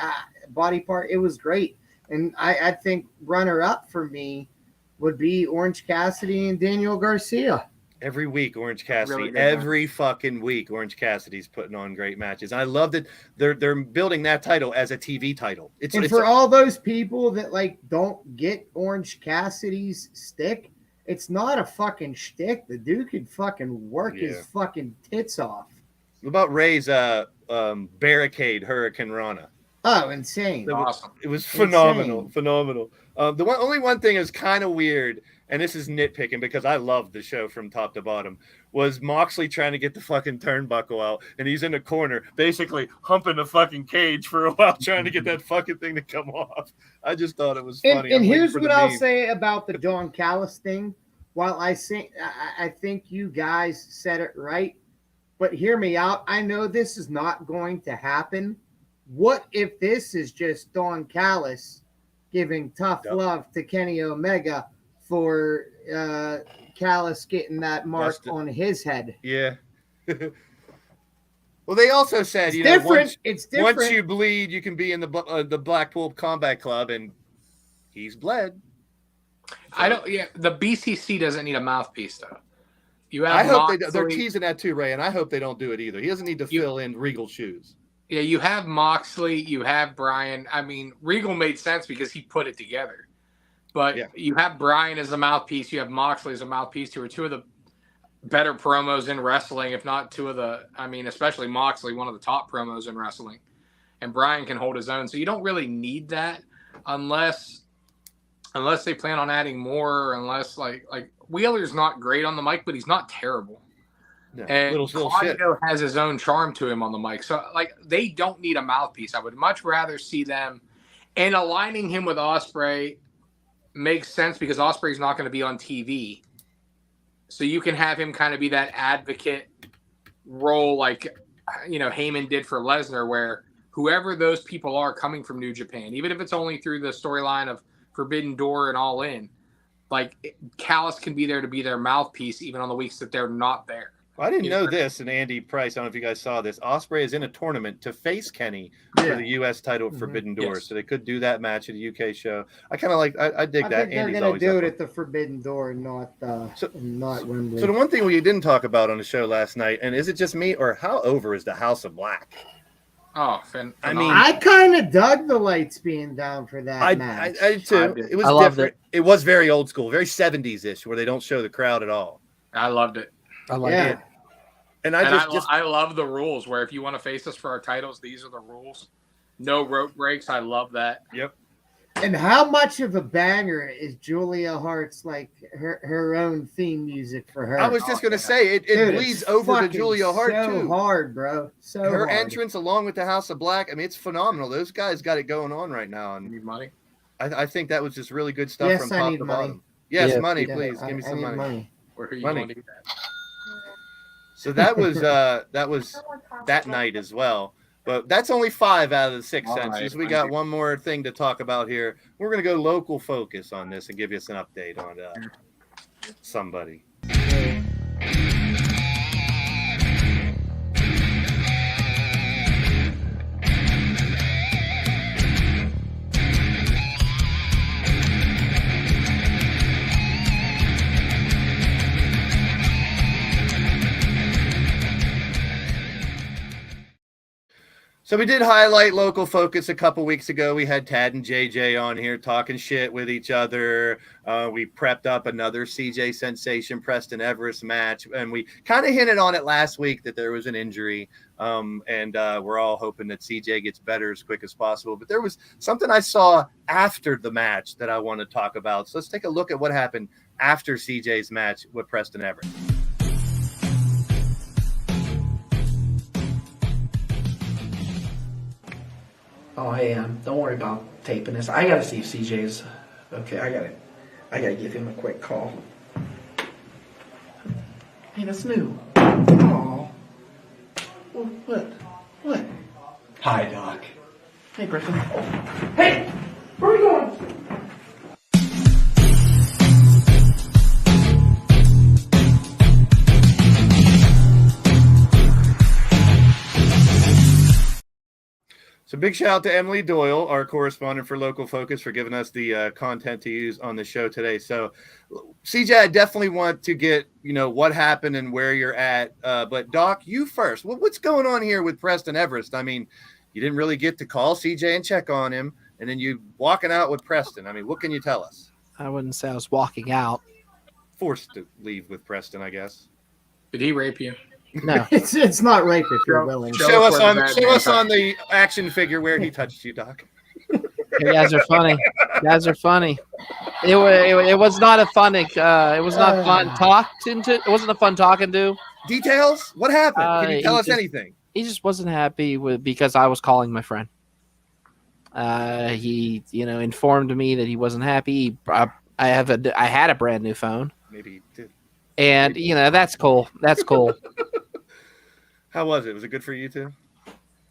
part, it was great. And I think runner-up for me would be Orange Cassidy and Daniel Garcia. Every week, Orange Cassidy. Really every fucking week, Orange Cassidy's putting on great matches. I love that they're building that title as a TV title. It's for all those people that like don't get Orange Cassidy's stick, it's not a fucking shtick. The dude could fucking work his fucking tits off. What about Ray's barricade Hurricane Rana? Oh, insane. Awesome. It was phenomenal. Insane. Phenomenal. Only one thing is kind of weird, and this is nitpicking because I love the show from top to bottom, was Moxley trying to get the fucking turnbuckle out, and he's in the corner basically humping the fucking cage for a while trying to get that fucking thing to come off. I just thought it was funny. And here's what I'll say about the Don Callis thing. While I think you guys said it right, but hear me out. I know this is not going to happen. What if this is just Don Callis giving tough love to Kenny Omega for Callis getting that mark on his head? Yeah. Well, they also said, it's different. Once you bleed, you can be in the Blackpool Combat Club, and he's bled. So. The BCC doesn't need a mouthpiece though. I hope they're teasing that too, Ray, and I hope they don't do it either. He doesn't need to fill in Regal's shoes. Yeah, you have Moxley, you have Bryan. I mean, Regal made sense because he put it together. But you have Bryan as a mouthpiece, you have Moxley as a mouthpiece, who are two of the better promos in wrestling, if not two of the, I mean, especially Moxley, one of the top promos in wrestling. And Bryan can hold his own. So you don't really need that unless they plan on adding more, unless like Wheeler's not great on the mic, but he's not terrible. No, and Claudio has his own charm to him on the mic. So, like, they don't need a mouthpiece. I would much rather see them. And aligning him with Ospreay makes sense because Ospreay's not going to be on TV. So you can have him kind of be that advocate role like, Heyman did for Lesnar, where whoever those people are coming from New Japan, even if it's only through the storyline of Forbidden Door and All In, like, Callis can be there to be their mouthpiece even on the weeks that they're not there. I didn't know this, and Andy Price, I don't know if you guys saw this. Ospreay is in a tournament to face Kenny for the U.S. title at Forbidden Door, so they could do that match at a UK show. I kind of like, I dig that. They're going to do it at the Forbidden Door, not Wembley. So the one thing we didn't talk about on the show last night, and is it just me, or how over is the House of Black? Oh, I kind of dug the lights being down for that match. I too. It was different. It was very old school, very 70s-ish, where they don't show the crowd at all. I loved it. I like it. And I love the rules where if you want to face us for our titles, these are the rules. No rope breaks. I love that. Yep. And how much of a banger is Julia Hart's like her own theme music for her? I was just gonna say it bleeds over to Julia Hart too. Hard, bro. Her entrance along with the House of Black. I mean, it's phenomenal. Those guys got it going on right now. And need money. I think that was just really good stuff from top to bottom. Yes, money, please. Give me some money. Where are you going to get that? So that was that night as well. But that's only 5 out of the 6 senses. We got one more thing to talk about here. We're going to go local focus on this and give you an update on somebody. So we did highlight Local Focus a couple weeks ago. We had Tad and JJ on here talking shit with each other. We prepped up another CJ Sensation Preston Everest match, and we kind of hinted on it last week that there was an injury, and we're all hoping that CJ gets better as quick as possible. But there was something I saw after the match that I want to talk about. So let's take a look at what happened after CJ's match with Preston Everest. Oh, hey, don't worry about taping this. I gotta see if CJ's okay. I gotta give him a quick call. Hey, that's new. Oh, what? Hi, Doc. Hey, Preston. Hey, where are we going? So big shout out to Emily Doyle, our correspondent for Local Focus, for giving us the content to use on the show today. So, CJ, I definitely want to get, what happened and where you're at. But, Doc, you first. What's going on here with Preston Everest? I mean, you didn't really get to call CJ and check on him, and then you walking out with Preston. I mean, what can you tell us? I wouldn't say I was walking out. Forced to leave with Preston, I guess. Did he rape you? No, it's not rape if you're willing. Show us on the action figure where he touched you, Doc. You guys are funny. It was not a fun. It was not fun talking to. It wasn't a fun talking to. Details? What happened? Can you tell us anything? He just wasn't happy because I was calling my friend. He informed me that he wasn't happy. I had a brand new phone. Maybe he did. And that's cool. That's cool. How was it? Was it good for you too?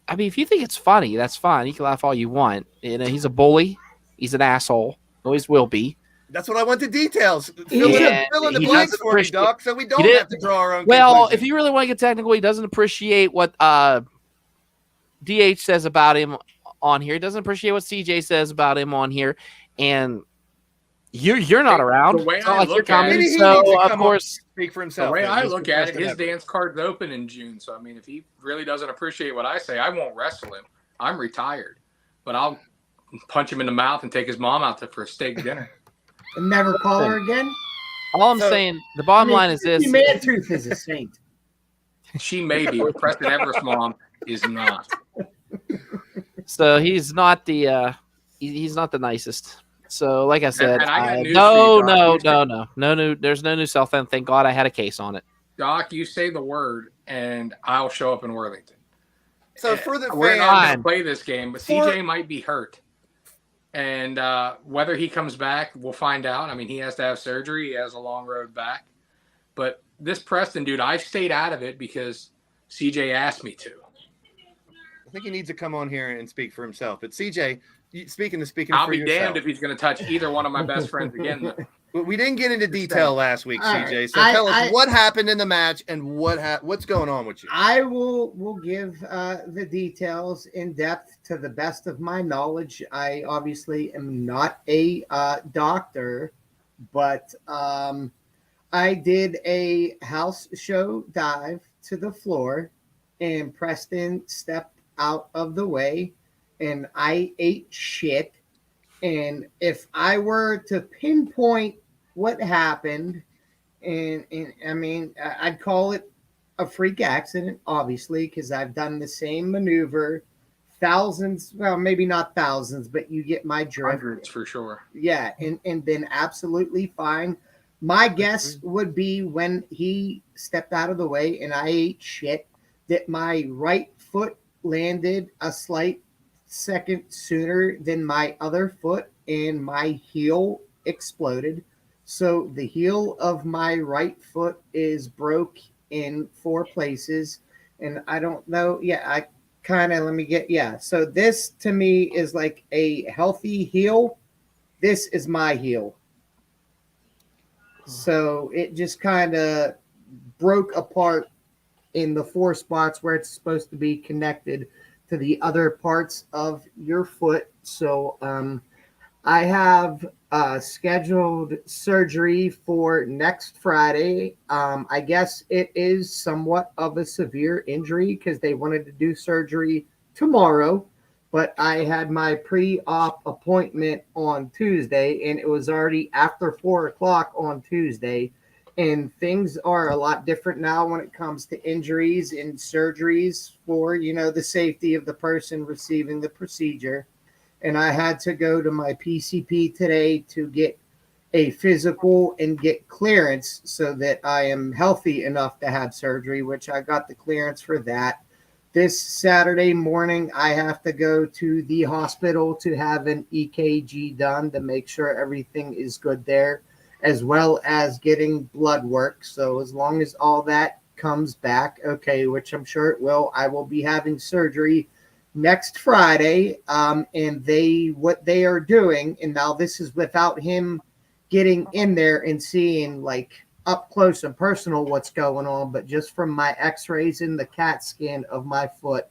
I mean, if you think it's funny, that's fine. You can laugh all you want. He's a bully. He's an asshole. Always will be. That's what I want the details. Fill in the blanks for me, Doc, so we don't have to draw our own conclusions. If you really want to get technical, he doesn't appreciate what DH says about him on here. He doesn't appreciate what CJ says about him on here. And you're not around. The way I look at it, so of course, speak for himself. The way I look at it, his dance card's open in June. So I mean, if he really doesn't appreciate what I say, I won't wrestle him. I'm retired, but I'll punch him in the mouth and take his mom out for a steak dinner. And never call her again. All I'm saying, the bottom line is this: Man Truth is a saint. She may be, but Preston Everest's mom is not. So he's not the nicest. So, like I said, there's no new cell phone. Thank God I had a case on it. Doc, you say the word, and I'll show up in Worthington. So for the we're not going to play this game, but CJ might be hurt, and whether he comes back, we'll find out. I mean, he has to have surgery. He has a long road back. But this Preston dude, I've stayed out of it because CJ asked me to. I think he needs to come on here and speak for himself. But CJ. Speaking I'll for be yourself. damned if he's going to touch either one of my best friends again. We didn't get into detail last week, CJ. So tell us what happened in the match and what's going on with you. I will give the details in depth to the best of my knowledge. I obviously am not a doctor, but I did a house show dive to the floor, and Preston stepped out of the way. And I ate shit. And if I were to pinpoint what happened, and I mean, I'd call it a freak accident, obviously, because I've done the same maneuver thousands, well, maybe not thousands, but you get my drift. Hundreds for sure. Yeah, and been absolutely fine. My guess would be when he stepped out of the way and I ate shit, that my right foot landed a slight second sooner than my other foot, and my heel exploded. So the heel of my right foot is broke in 4 places, and I don't know. Yeah, so this to me is like a healthy heel. This is my heel. So it just kind of broke apart in the 4 spots where it's supposed to be connected to the other parts of your foot. So I have scheduled surgery for next Friday. I guess it is somewhat of a severe injury because they wanted to do surgery tomorrow, but I had my pre-op appointment on Tuesday, and it was already after 4 o'clock on Tuesday. And things are a lot different now when it comes to injuries and surgeries for, the safety of the person receiving the procedure. And I had to go to my PCP today to get a physical and get clearance so that I am healthy enough to have surgery, which I got the clearance for that. This Saturday morning, I have to go to the hospital to have an EKG done to make sure everything is good there, as well as getting blood work. So as long as all that comes back, okay, which I'm sure it will, I will be having surgery next Friday. And what they are doing, and now this is without him getting in there and seeing like up close and personal what's going on, but just from my x-rays and the CAT scan of my foot,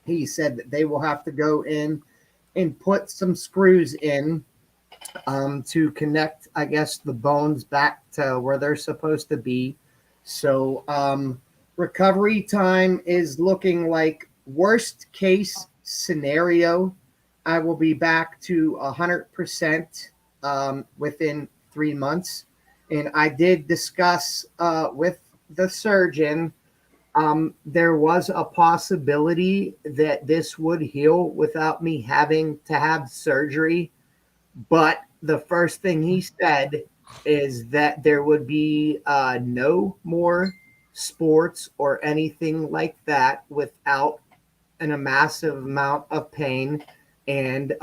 he said that they will have to go in and put some screws in to connect, I guess, the bones back to where they're supposed to be. So recovery time is looking like worst case scenario, I will be back to 100% within 3 months. And I did discuss with the surgeon, there was a possibility that this would heal without me having to have surgery. But the first thing he said is that there would be no more sports or anything like that without a massive amount of pain and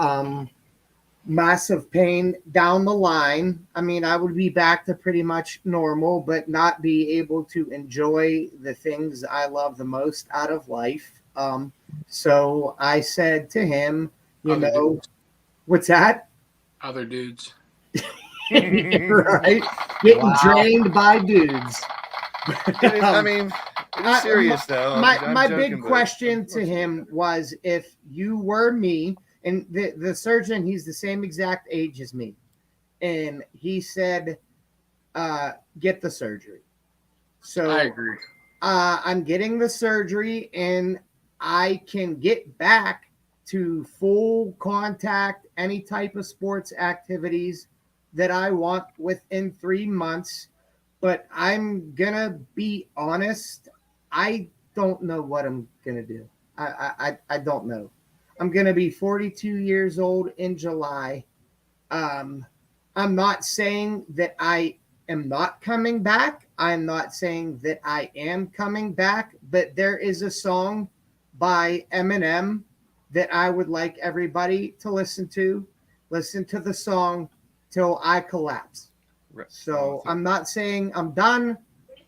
massive pain down the line. I mean, I would be back to pretty much normal, but not be able to enjoy the things I love the most out of life. So I said to him, Dudes. What's that? Other dudes. Right? Getting drained by dudes. I mean, it's serious though. My big question to him was, if you were me, and the surgeon, he's the same exact age as me, and he said, get the surgery. So I agree. I'm getting the surgery, and I can get back to full contact, any type of sports activities that I want within 3 months. But I'm gonna be honest, I don't know what I'm gonna do. I don't know. I'm gonna be 42 years old in July. I'm not saying that I am not coming back. I'm not saying that I am coming back, but there is a song by Eminem that I would like everybody to listen to. Listen to the song till I collapse. Right. So I'm not saying I'm done.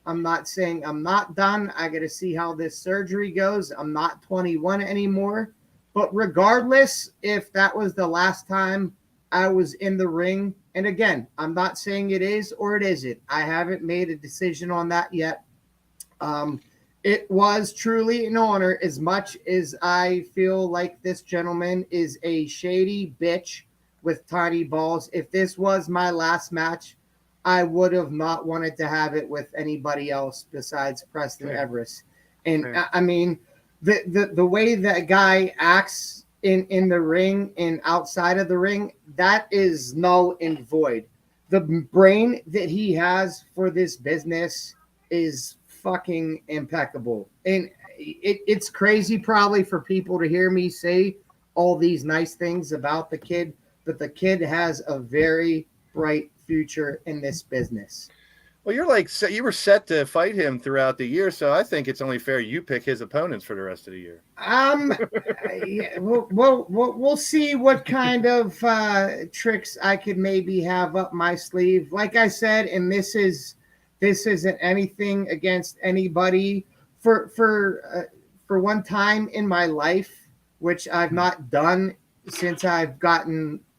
I'm not saying I'm not done. I got to see how this surgery goes. I'm not 21 anymore. But regardless, if that was the last time I was in the ring, and again, I'm not saying it is or it isn't. I haven't made a decision on that yet. It was truly an honor, as much as I feel like this gentleman is a shady bitch with tiny balls. If this was my last match, I would have not wanted to have it with anybody else besides Preston Everest. And I mean, the way that guy acts in the ring and outside of the ring, that is null and void. The brain that he has for this business is fucking impeccable. And it's crazy probably for people to hear me say all these nice things about the kid, but the kid has a very bright future in this business. Well, you were set to fight him throughout the year, so I think it's only fair you pick his opponents for the rest of the year. Yeah, we'll see what kind of tricks I could maybe have up my sleeve. Like I said, and this isn't anything against anybody. For one time in my life, which I've not done since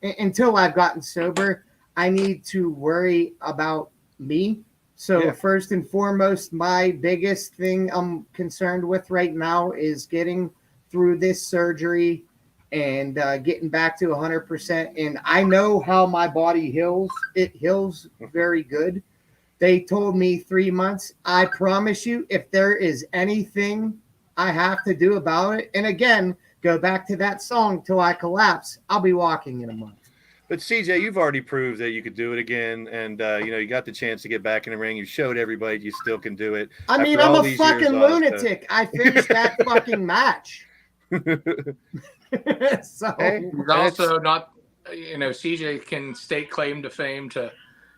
until I've gotten sober, I need to worry about me. So first and foremost, my biggest thing I'm concerned with right now is getting through this surgery and getting back to 100%. And I know how my body heals. It heals very good. They told me 3 months. I promise you, if there is anything I have to do about it, and again, go back to that song, Till I Collapse, I'll be walking in a month. But CJ, you've already proved that you could do it again, and you got the chance to get back in the ring. You showed everybody you still can do it. I mean, I'm a fucking lunatic. I finished that fucking match. So also not, CJ can stake claim to fame to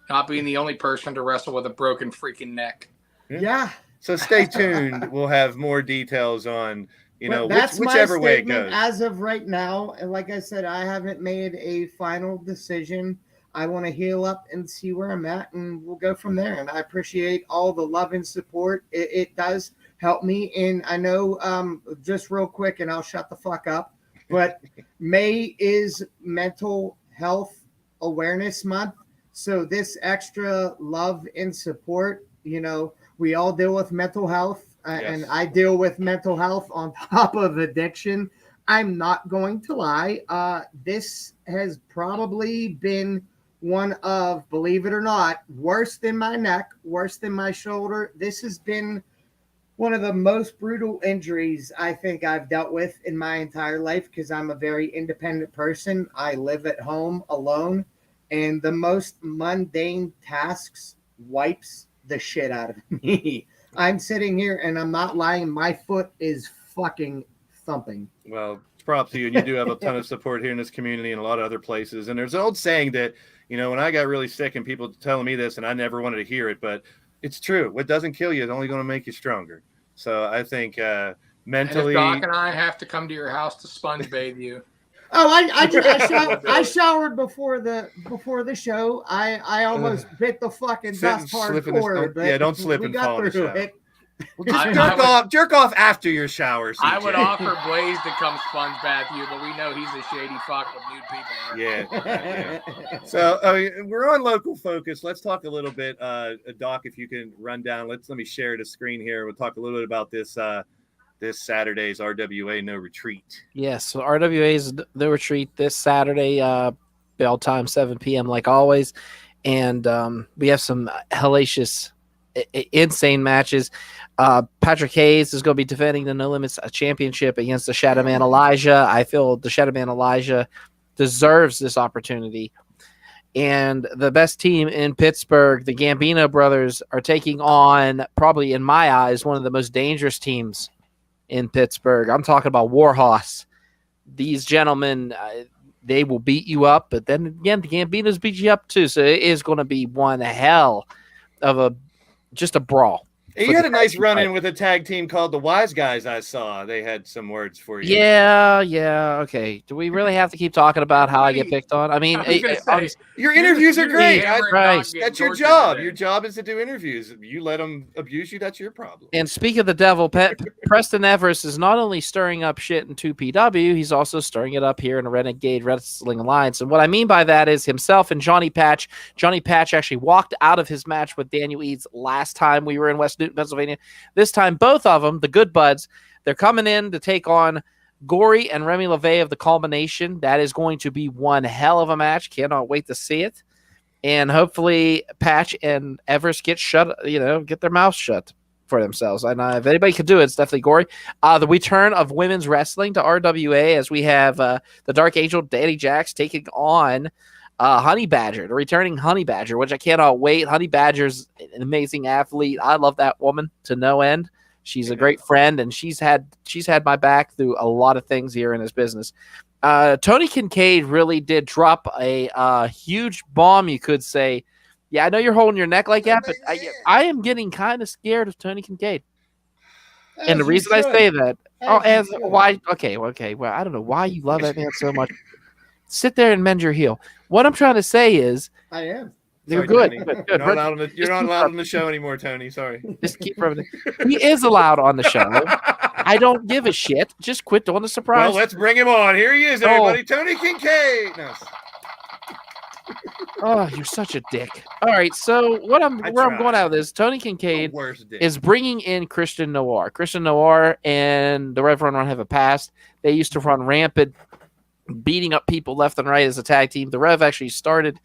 not being the only person to wrestle with a broken freaking neck. Yeah. So stay tuned. We'll have more details on. That's whichever my way it statement goes. as of right now. And like I said, I haven't made a final decision. I want to heal up and see where I'm at, and we'll go from there. And I appreciate all the love and support. It does help me. And I know, just real quick, and I'll shut the fuck up, but May is Mental Health Awareness Month. So this extra love and support, we all deal with mental health. And I deal with mental health on top of addiction. I'm not going to lie. This has probably been one of, believe it or not, worse than my neck, worse than my shoulder. This has been one of the most brutal injuries I think I've dealt with in my entire life, because I'm a very independent person. I live at home alone, and the most mundane tasks wipes the shit out of me. I'm sitting here, and I'm not lying. My foot is fucking thumping. Well, props to you. And you do have a ton of support here in this community and a lot of other places. And there's an old saying that, when I got really sick and people telling me this, and I never wanted to hear it, but it's true. What doesn't kill you is only going to make you stronger. So I think mentally. And if Doc and I have to come to your house to sponge bathe you. Oh, I showered before the show. I almost bit the fucking dust hardcore. Yeah, don't slip and fall in the shower. Well, just jerk off after your shower. CJ. I would offer Blaze to come sponge bath you, but we know he's a shady fuck with nude people. Yeah. So we're on Local Focus. Let's talk a little bit, Doc. If you can run down. Let me share the screen here. We'll talk a little bit about this. This Saturday's RWA No Retreat. Yes, so RWA's No Retreat this Saturday, bell time, 7 p.m. like always. And we have some hellacious, insane matches. Patrick Hayes is going to be defending the No Limits Championship against the Shadow Man Elijah. I feel the Shadow Man Elijah deserves this opportunity. And the best team in Pittsburgh, the Gambino brothers, are taking on, probably in my eyes, one of the most dangerous teams in Pittsburgh. I'm talking about Warhorse. These gentlemen, they will beat you up, but then again, the Gambinos beat you up too. So it is going to be one hell of a brawl. You had a nice run-in with a tag team called the Wise Guys. I saw they had some words for you. Yeah. Okay. Do we really have to keep talking about how I get picked on? I mean, your interviews are great. Right. That's your job. Your job is to do interviews. You let them abuse you, that's your problem. And speak of the devil, Preston Everest is not only stirring up shit in 2PW, he's also stirring it up here in a Renegade Wrestling Alliance. And what I mean by that is himself and Johnny Patch. Johnny Patch actually walked out of his match with Daniel Eads last time we were in West Newton, Pennsylvania. This time, both of them, the Good Buds, they're coming in to take on Gory and Remy LeVay of the Culmination. That is going to be one hell of a match. Cannot wait to see it. And hopefully Patch and Everest get their mouths shut for themselves. And if anybody could do it, it's definitely Gory. The return of women's wrestling to RWA, as we have the Dark Angel, Danny Jax, taking on Honey Badger, the returning Honey Badger, which I cannot wait. Honey Badger's an amazing athlete. I love that woman to no end. She's a great friend, and she's had my back through a lot of things here in this business. Tony Kincaid really did drop a huge bomb, you could say. Yeah, I know you're holding your neck like that, but I am getting kind of scared of Tony Kincaid. And the reason I say that, why? Okay. Well, I don't know why you love that man so much. Sit there and mend your heel. What I'm trying to say is, I am. They're good. You're not allowed on the show anymore, Tony. Sorry. Just keep rubbing it. He is allowed on the show. I don't give a shit. Just quit doing the surprise. Well, let's bring him on. Here he is, everybody. Tony Kincaid. No. Oh, you're such a dick. All right, so where I'm going out of this, Tony Kincaid is bringing in Christian Noir. Christian Noir and the Rev Run have a past. They used to run rampant, beating up people left and right as a tag team. The Rev actually started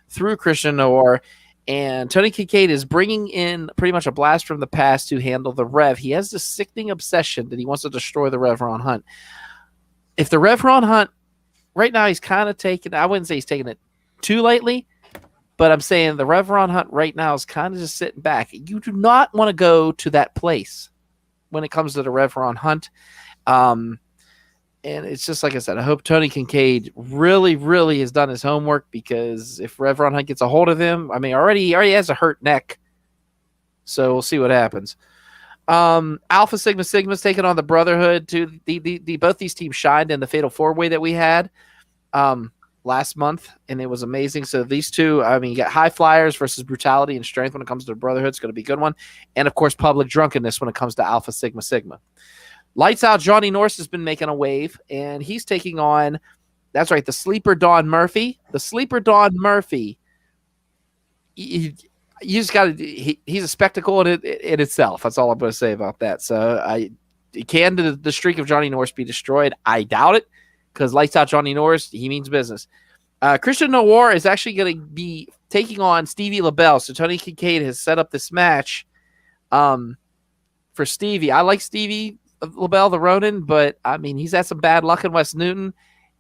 through Christian Noir, and Tony Kincaid is bringing in pretty much a blast from the past to handle the Rev. He has this sickening obsession that he wants to destroy the Rev Ron Hunt. If the Rev Ron Hunt, right now he's kind of taking, I wouldn't say he's taking it too lightly, but I'm saying the Rev Ron Hunt right now is kind of just sitting back. You do not want to go to that place when it comes to the Rev Ron Hunt. And it's just like I said, I hope Tony Kincaid really, really has done his homework, because if Rev Ron Hunt gets a hold of him, I mean, he already has a hurt neck. So we'll see what happens. Alpha Sigma Sigma's taking on the Brotherhood. Both these teams shined in the Fatal 4-Way that we had last month, and it was amazing. So these two, I mean, you got High Flyers versus Brutality and Strength when it comes to the Brotherhood. It's going to be a good one. And, of course, Public Drunkenness when it comes to Alpha Sigma Sigma. Lights Out Johnny Norse has been making a wave, and he's taking on, that's right, the Sleeper Don Murphy. The Sleeper Don Murphy, you just got to, he's a spectacle in itself. That's all I'm going to say about that. So can the streak of Johnny Norse be destroyed? I doubt it, because Lights Out Johnny Norse, he means business. Christian Noir is actually going to be taking on Stevie LaBelle. So Tony Kincaid has set up this match for Stevie. I like Stevie LaBelle, the Ronin, but I mean, he's had some bad luck in West Newton,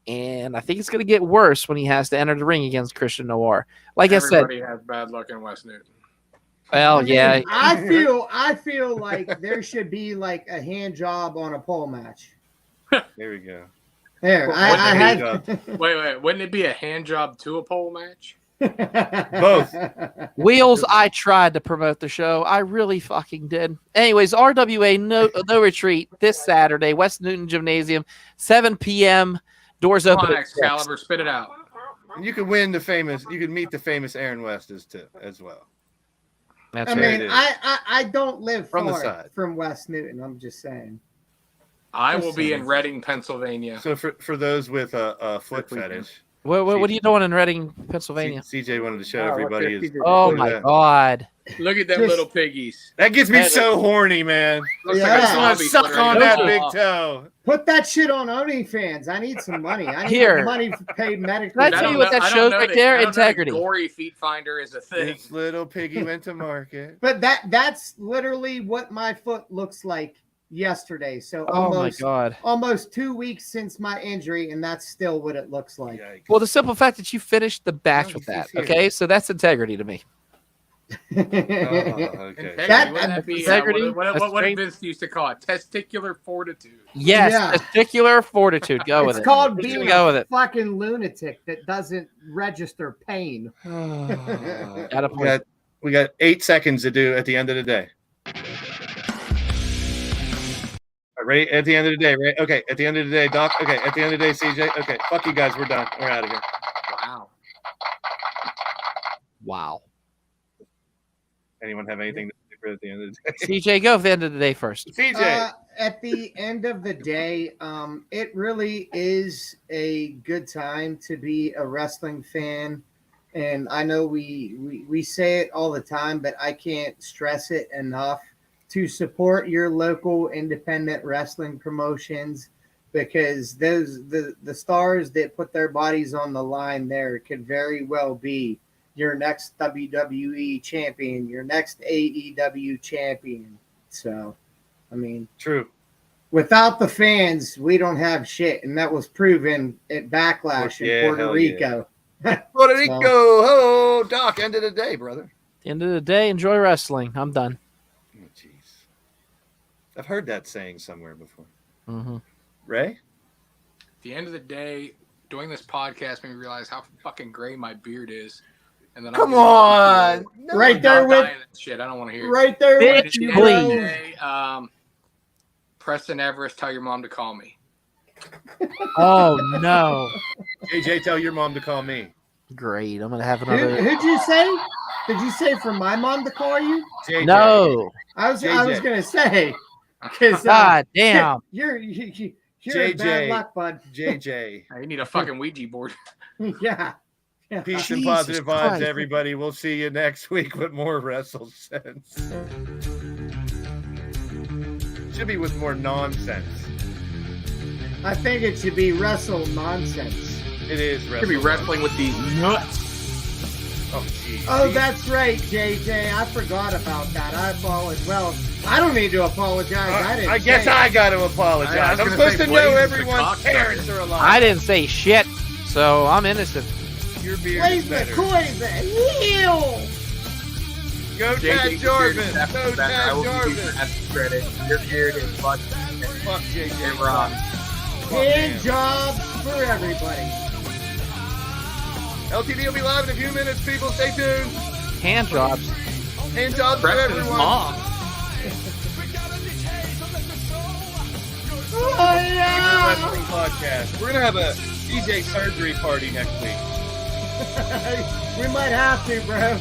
and I think it's going to get worse when he has to enter the ring against Christian Noir. Like everybody has bad luck in West Newton. Well, yeah. I feel like there should be like a hand job on a pole match. There we go. There, Wait. Wouldn't it be a hand job to a pole match? Both. Wheels, I tried to promote the show. I really fucking did. Anyways, RWA No Retreat this Saturday, West Newton Gymnasium, 7 p.m. Doors open. Come on, Excalibur, spit it out. And you can meet the famous Aaron West as well. That's right. mean, I don't live from far from West Newton. I'm just saying. I will be in Reading, Pennsylvania. So for those with a foot fetish. What are you doing in Reading, Pennsylvania? CJ wanted to show everybody. Oh my God! Look at them little piggies. That gets me so horny, man. I just want to suck on that big toe. Put that shit on OnlyFans. I need some money. I need money to pay medical. Can I tell you what that shows right there? Integrity. Gory Feet Finder is a thing. This little piggy went to market. But that's literally what my foot looks like yesterday. So almost 2 weeks since my injury, and that's still what it looks like. Yikes. Well, the simple fact that you finished the match with that, okay? So that's integrity to me. Okay. Integrity. What did Vince used to call it? Testicular fortitude. Yes, testicular fortitude. Go with it. It's called being a fucking lunatic that doesn't register pain. We got 8 seconds to do at the end of the day. Right at the end of the day, right? Okay, at the end of the day, Doc. Okay, at the end of the day, CJ. Okay, fuck you guys. We're done. We're out of here. Wow. Anyone have anything to say for at the end of the day? CJ, go at the end of the day first. CJ. At the end of the day, it really is a good time to be a wrestling fan. And I know we say it all the time, but I can't stress it enough to support your local independent wrestling promotions, because the stars that put their bodies on the line there could very well be your next WWE champion, your next AEW champion. So, I mean, true. Without the fans, we don't have shit, and that was proven at Backlash in Puerto Rico. Yeah. Puerto Rico, oh, Doc, end of the day, brother. End of the day, enjoy wrestling. I'm done. Oh, jeez. I've heard that saying somewhere before. Mm-hmm. Ray? At the end of the day, doing this podcast made me realize how fucking gray my beard is. And then come on, no, right there with shit. I don't want to hear it. Right there with you, please. Preston Everest, tell your mom to call me. Oh no, JJ, tell your mom to call me. Great, I'm gonna have another. Who'd you say? Did you say for my mom to call you? JJ. No, I was gonna say. God damn, you're in bad luck, bud. JJ, you need a fucking Ouija board. Yeah. Peace and Jesus positive vibes, Christ. everybody. We'll see you next week with more WrestleSense. Should be with more nonsense. I think it should be wrestle nonsense. It is Should be wrestling with these nuts. Oh, geez. Oh, that's right, JJ. I forgot about that. I apologize. Well, I don't need to apologize. I guess I got to apologize. I was I'm gonna supposed say to know Blaze is the everyone's cocksucker. parents are alive. I didn't say shit, so I'm innocent. Your beard Blaze is the better. poison. Heal. Go JJ, Tad your Jarvis. beard is Go definitely better. I Tad will give you Jarvis. that credit. Your beard is fucking Fuck JJ. it rocks. Hand man. jobs for everybody. LTD will be live in a few minutes, people. Stay tuned. Hand jobs. Hand jobs for Preston's everyone. mom. Oh, yeah. Wrestling podcast. We're going to have a DJ surgery party next week. We might have to, bro.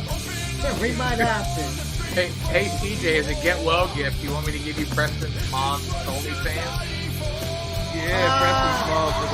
We might have to. Hey, CJ, as a get well gift, you want me to give you Preston's mom's OnlyFans? Yeah, Preston's mom for the